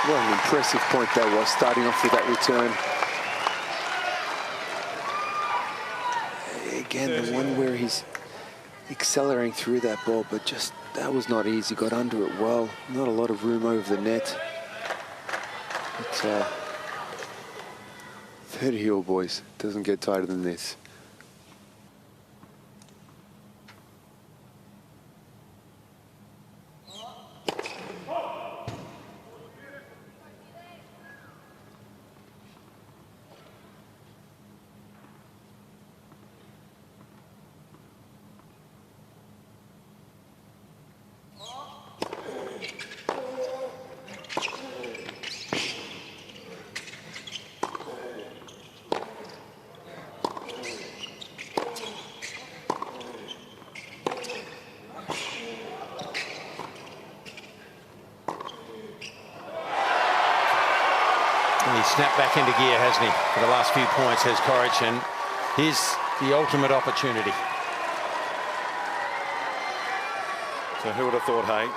What an impressive point that was, starting off with that return. Again, the one where he's accelerating through that ball, but just, that was not easy. Got under it well. Not a lot of room over the net. But third heel, boys. Doesn't get tighter than this. He's snapped back into gear, hasn't he, for the last few points, has Coric, and here's the ultimate opportunity. So who would have thought, hey?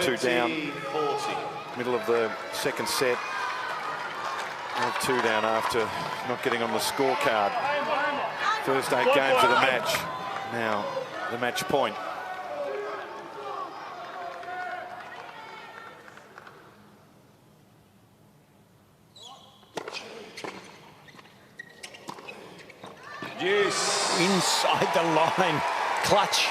2 down, 40. middle of the second set. 2 down after not getting on the scorecard. First 8 games of the match. Now, the match point. Deuce. Inside the line. Clutch.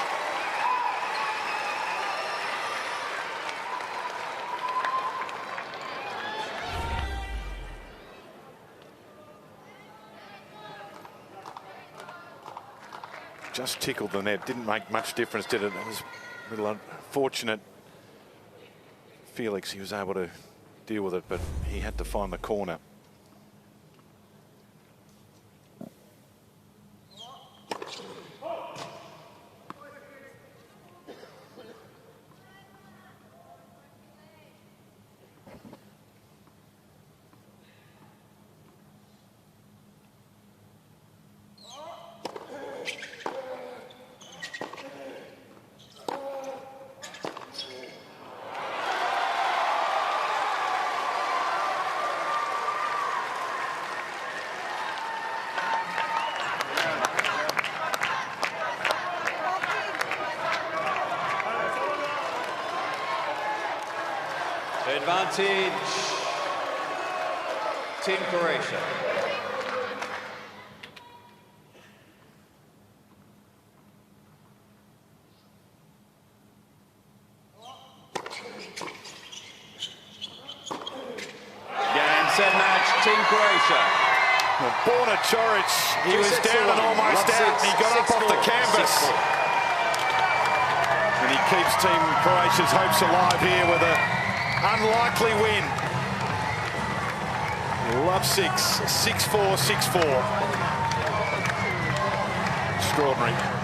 Just tickled the net. Didn't make much difference, did it? It was a little unfortunate. Felix, he was able to deal with it, but he had to find the corner. Advantage, Team Croatia. Game, set, match, Team Croatia. Well, Borna Coric, he was down and almost out, and he got up off the canvas. And he keeps Team Croatia's hopes alive here with a unlikely win. Love 6, 6-4, 6-4. Extraordinary.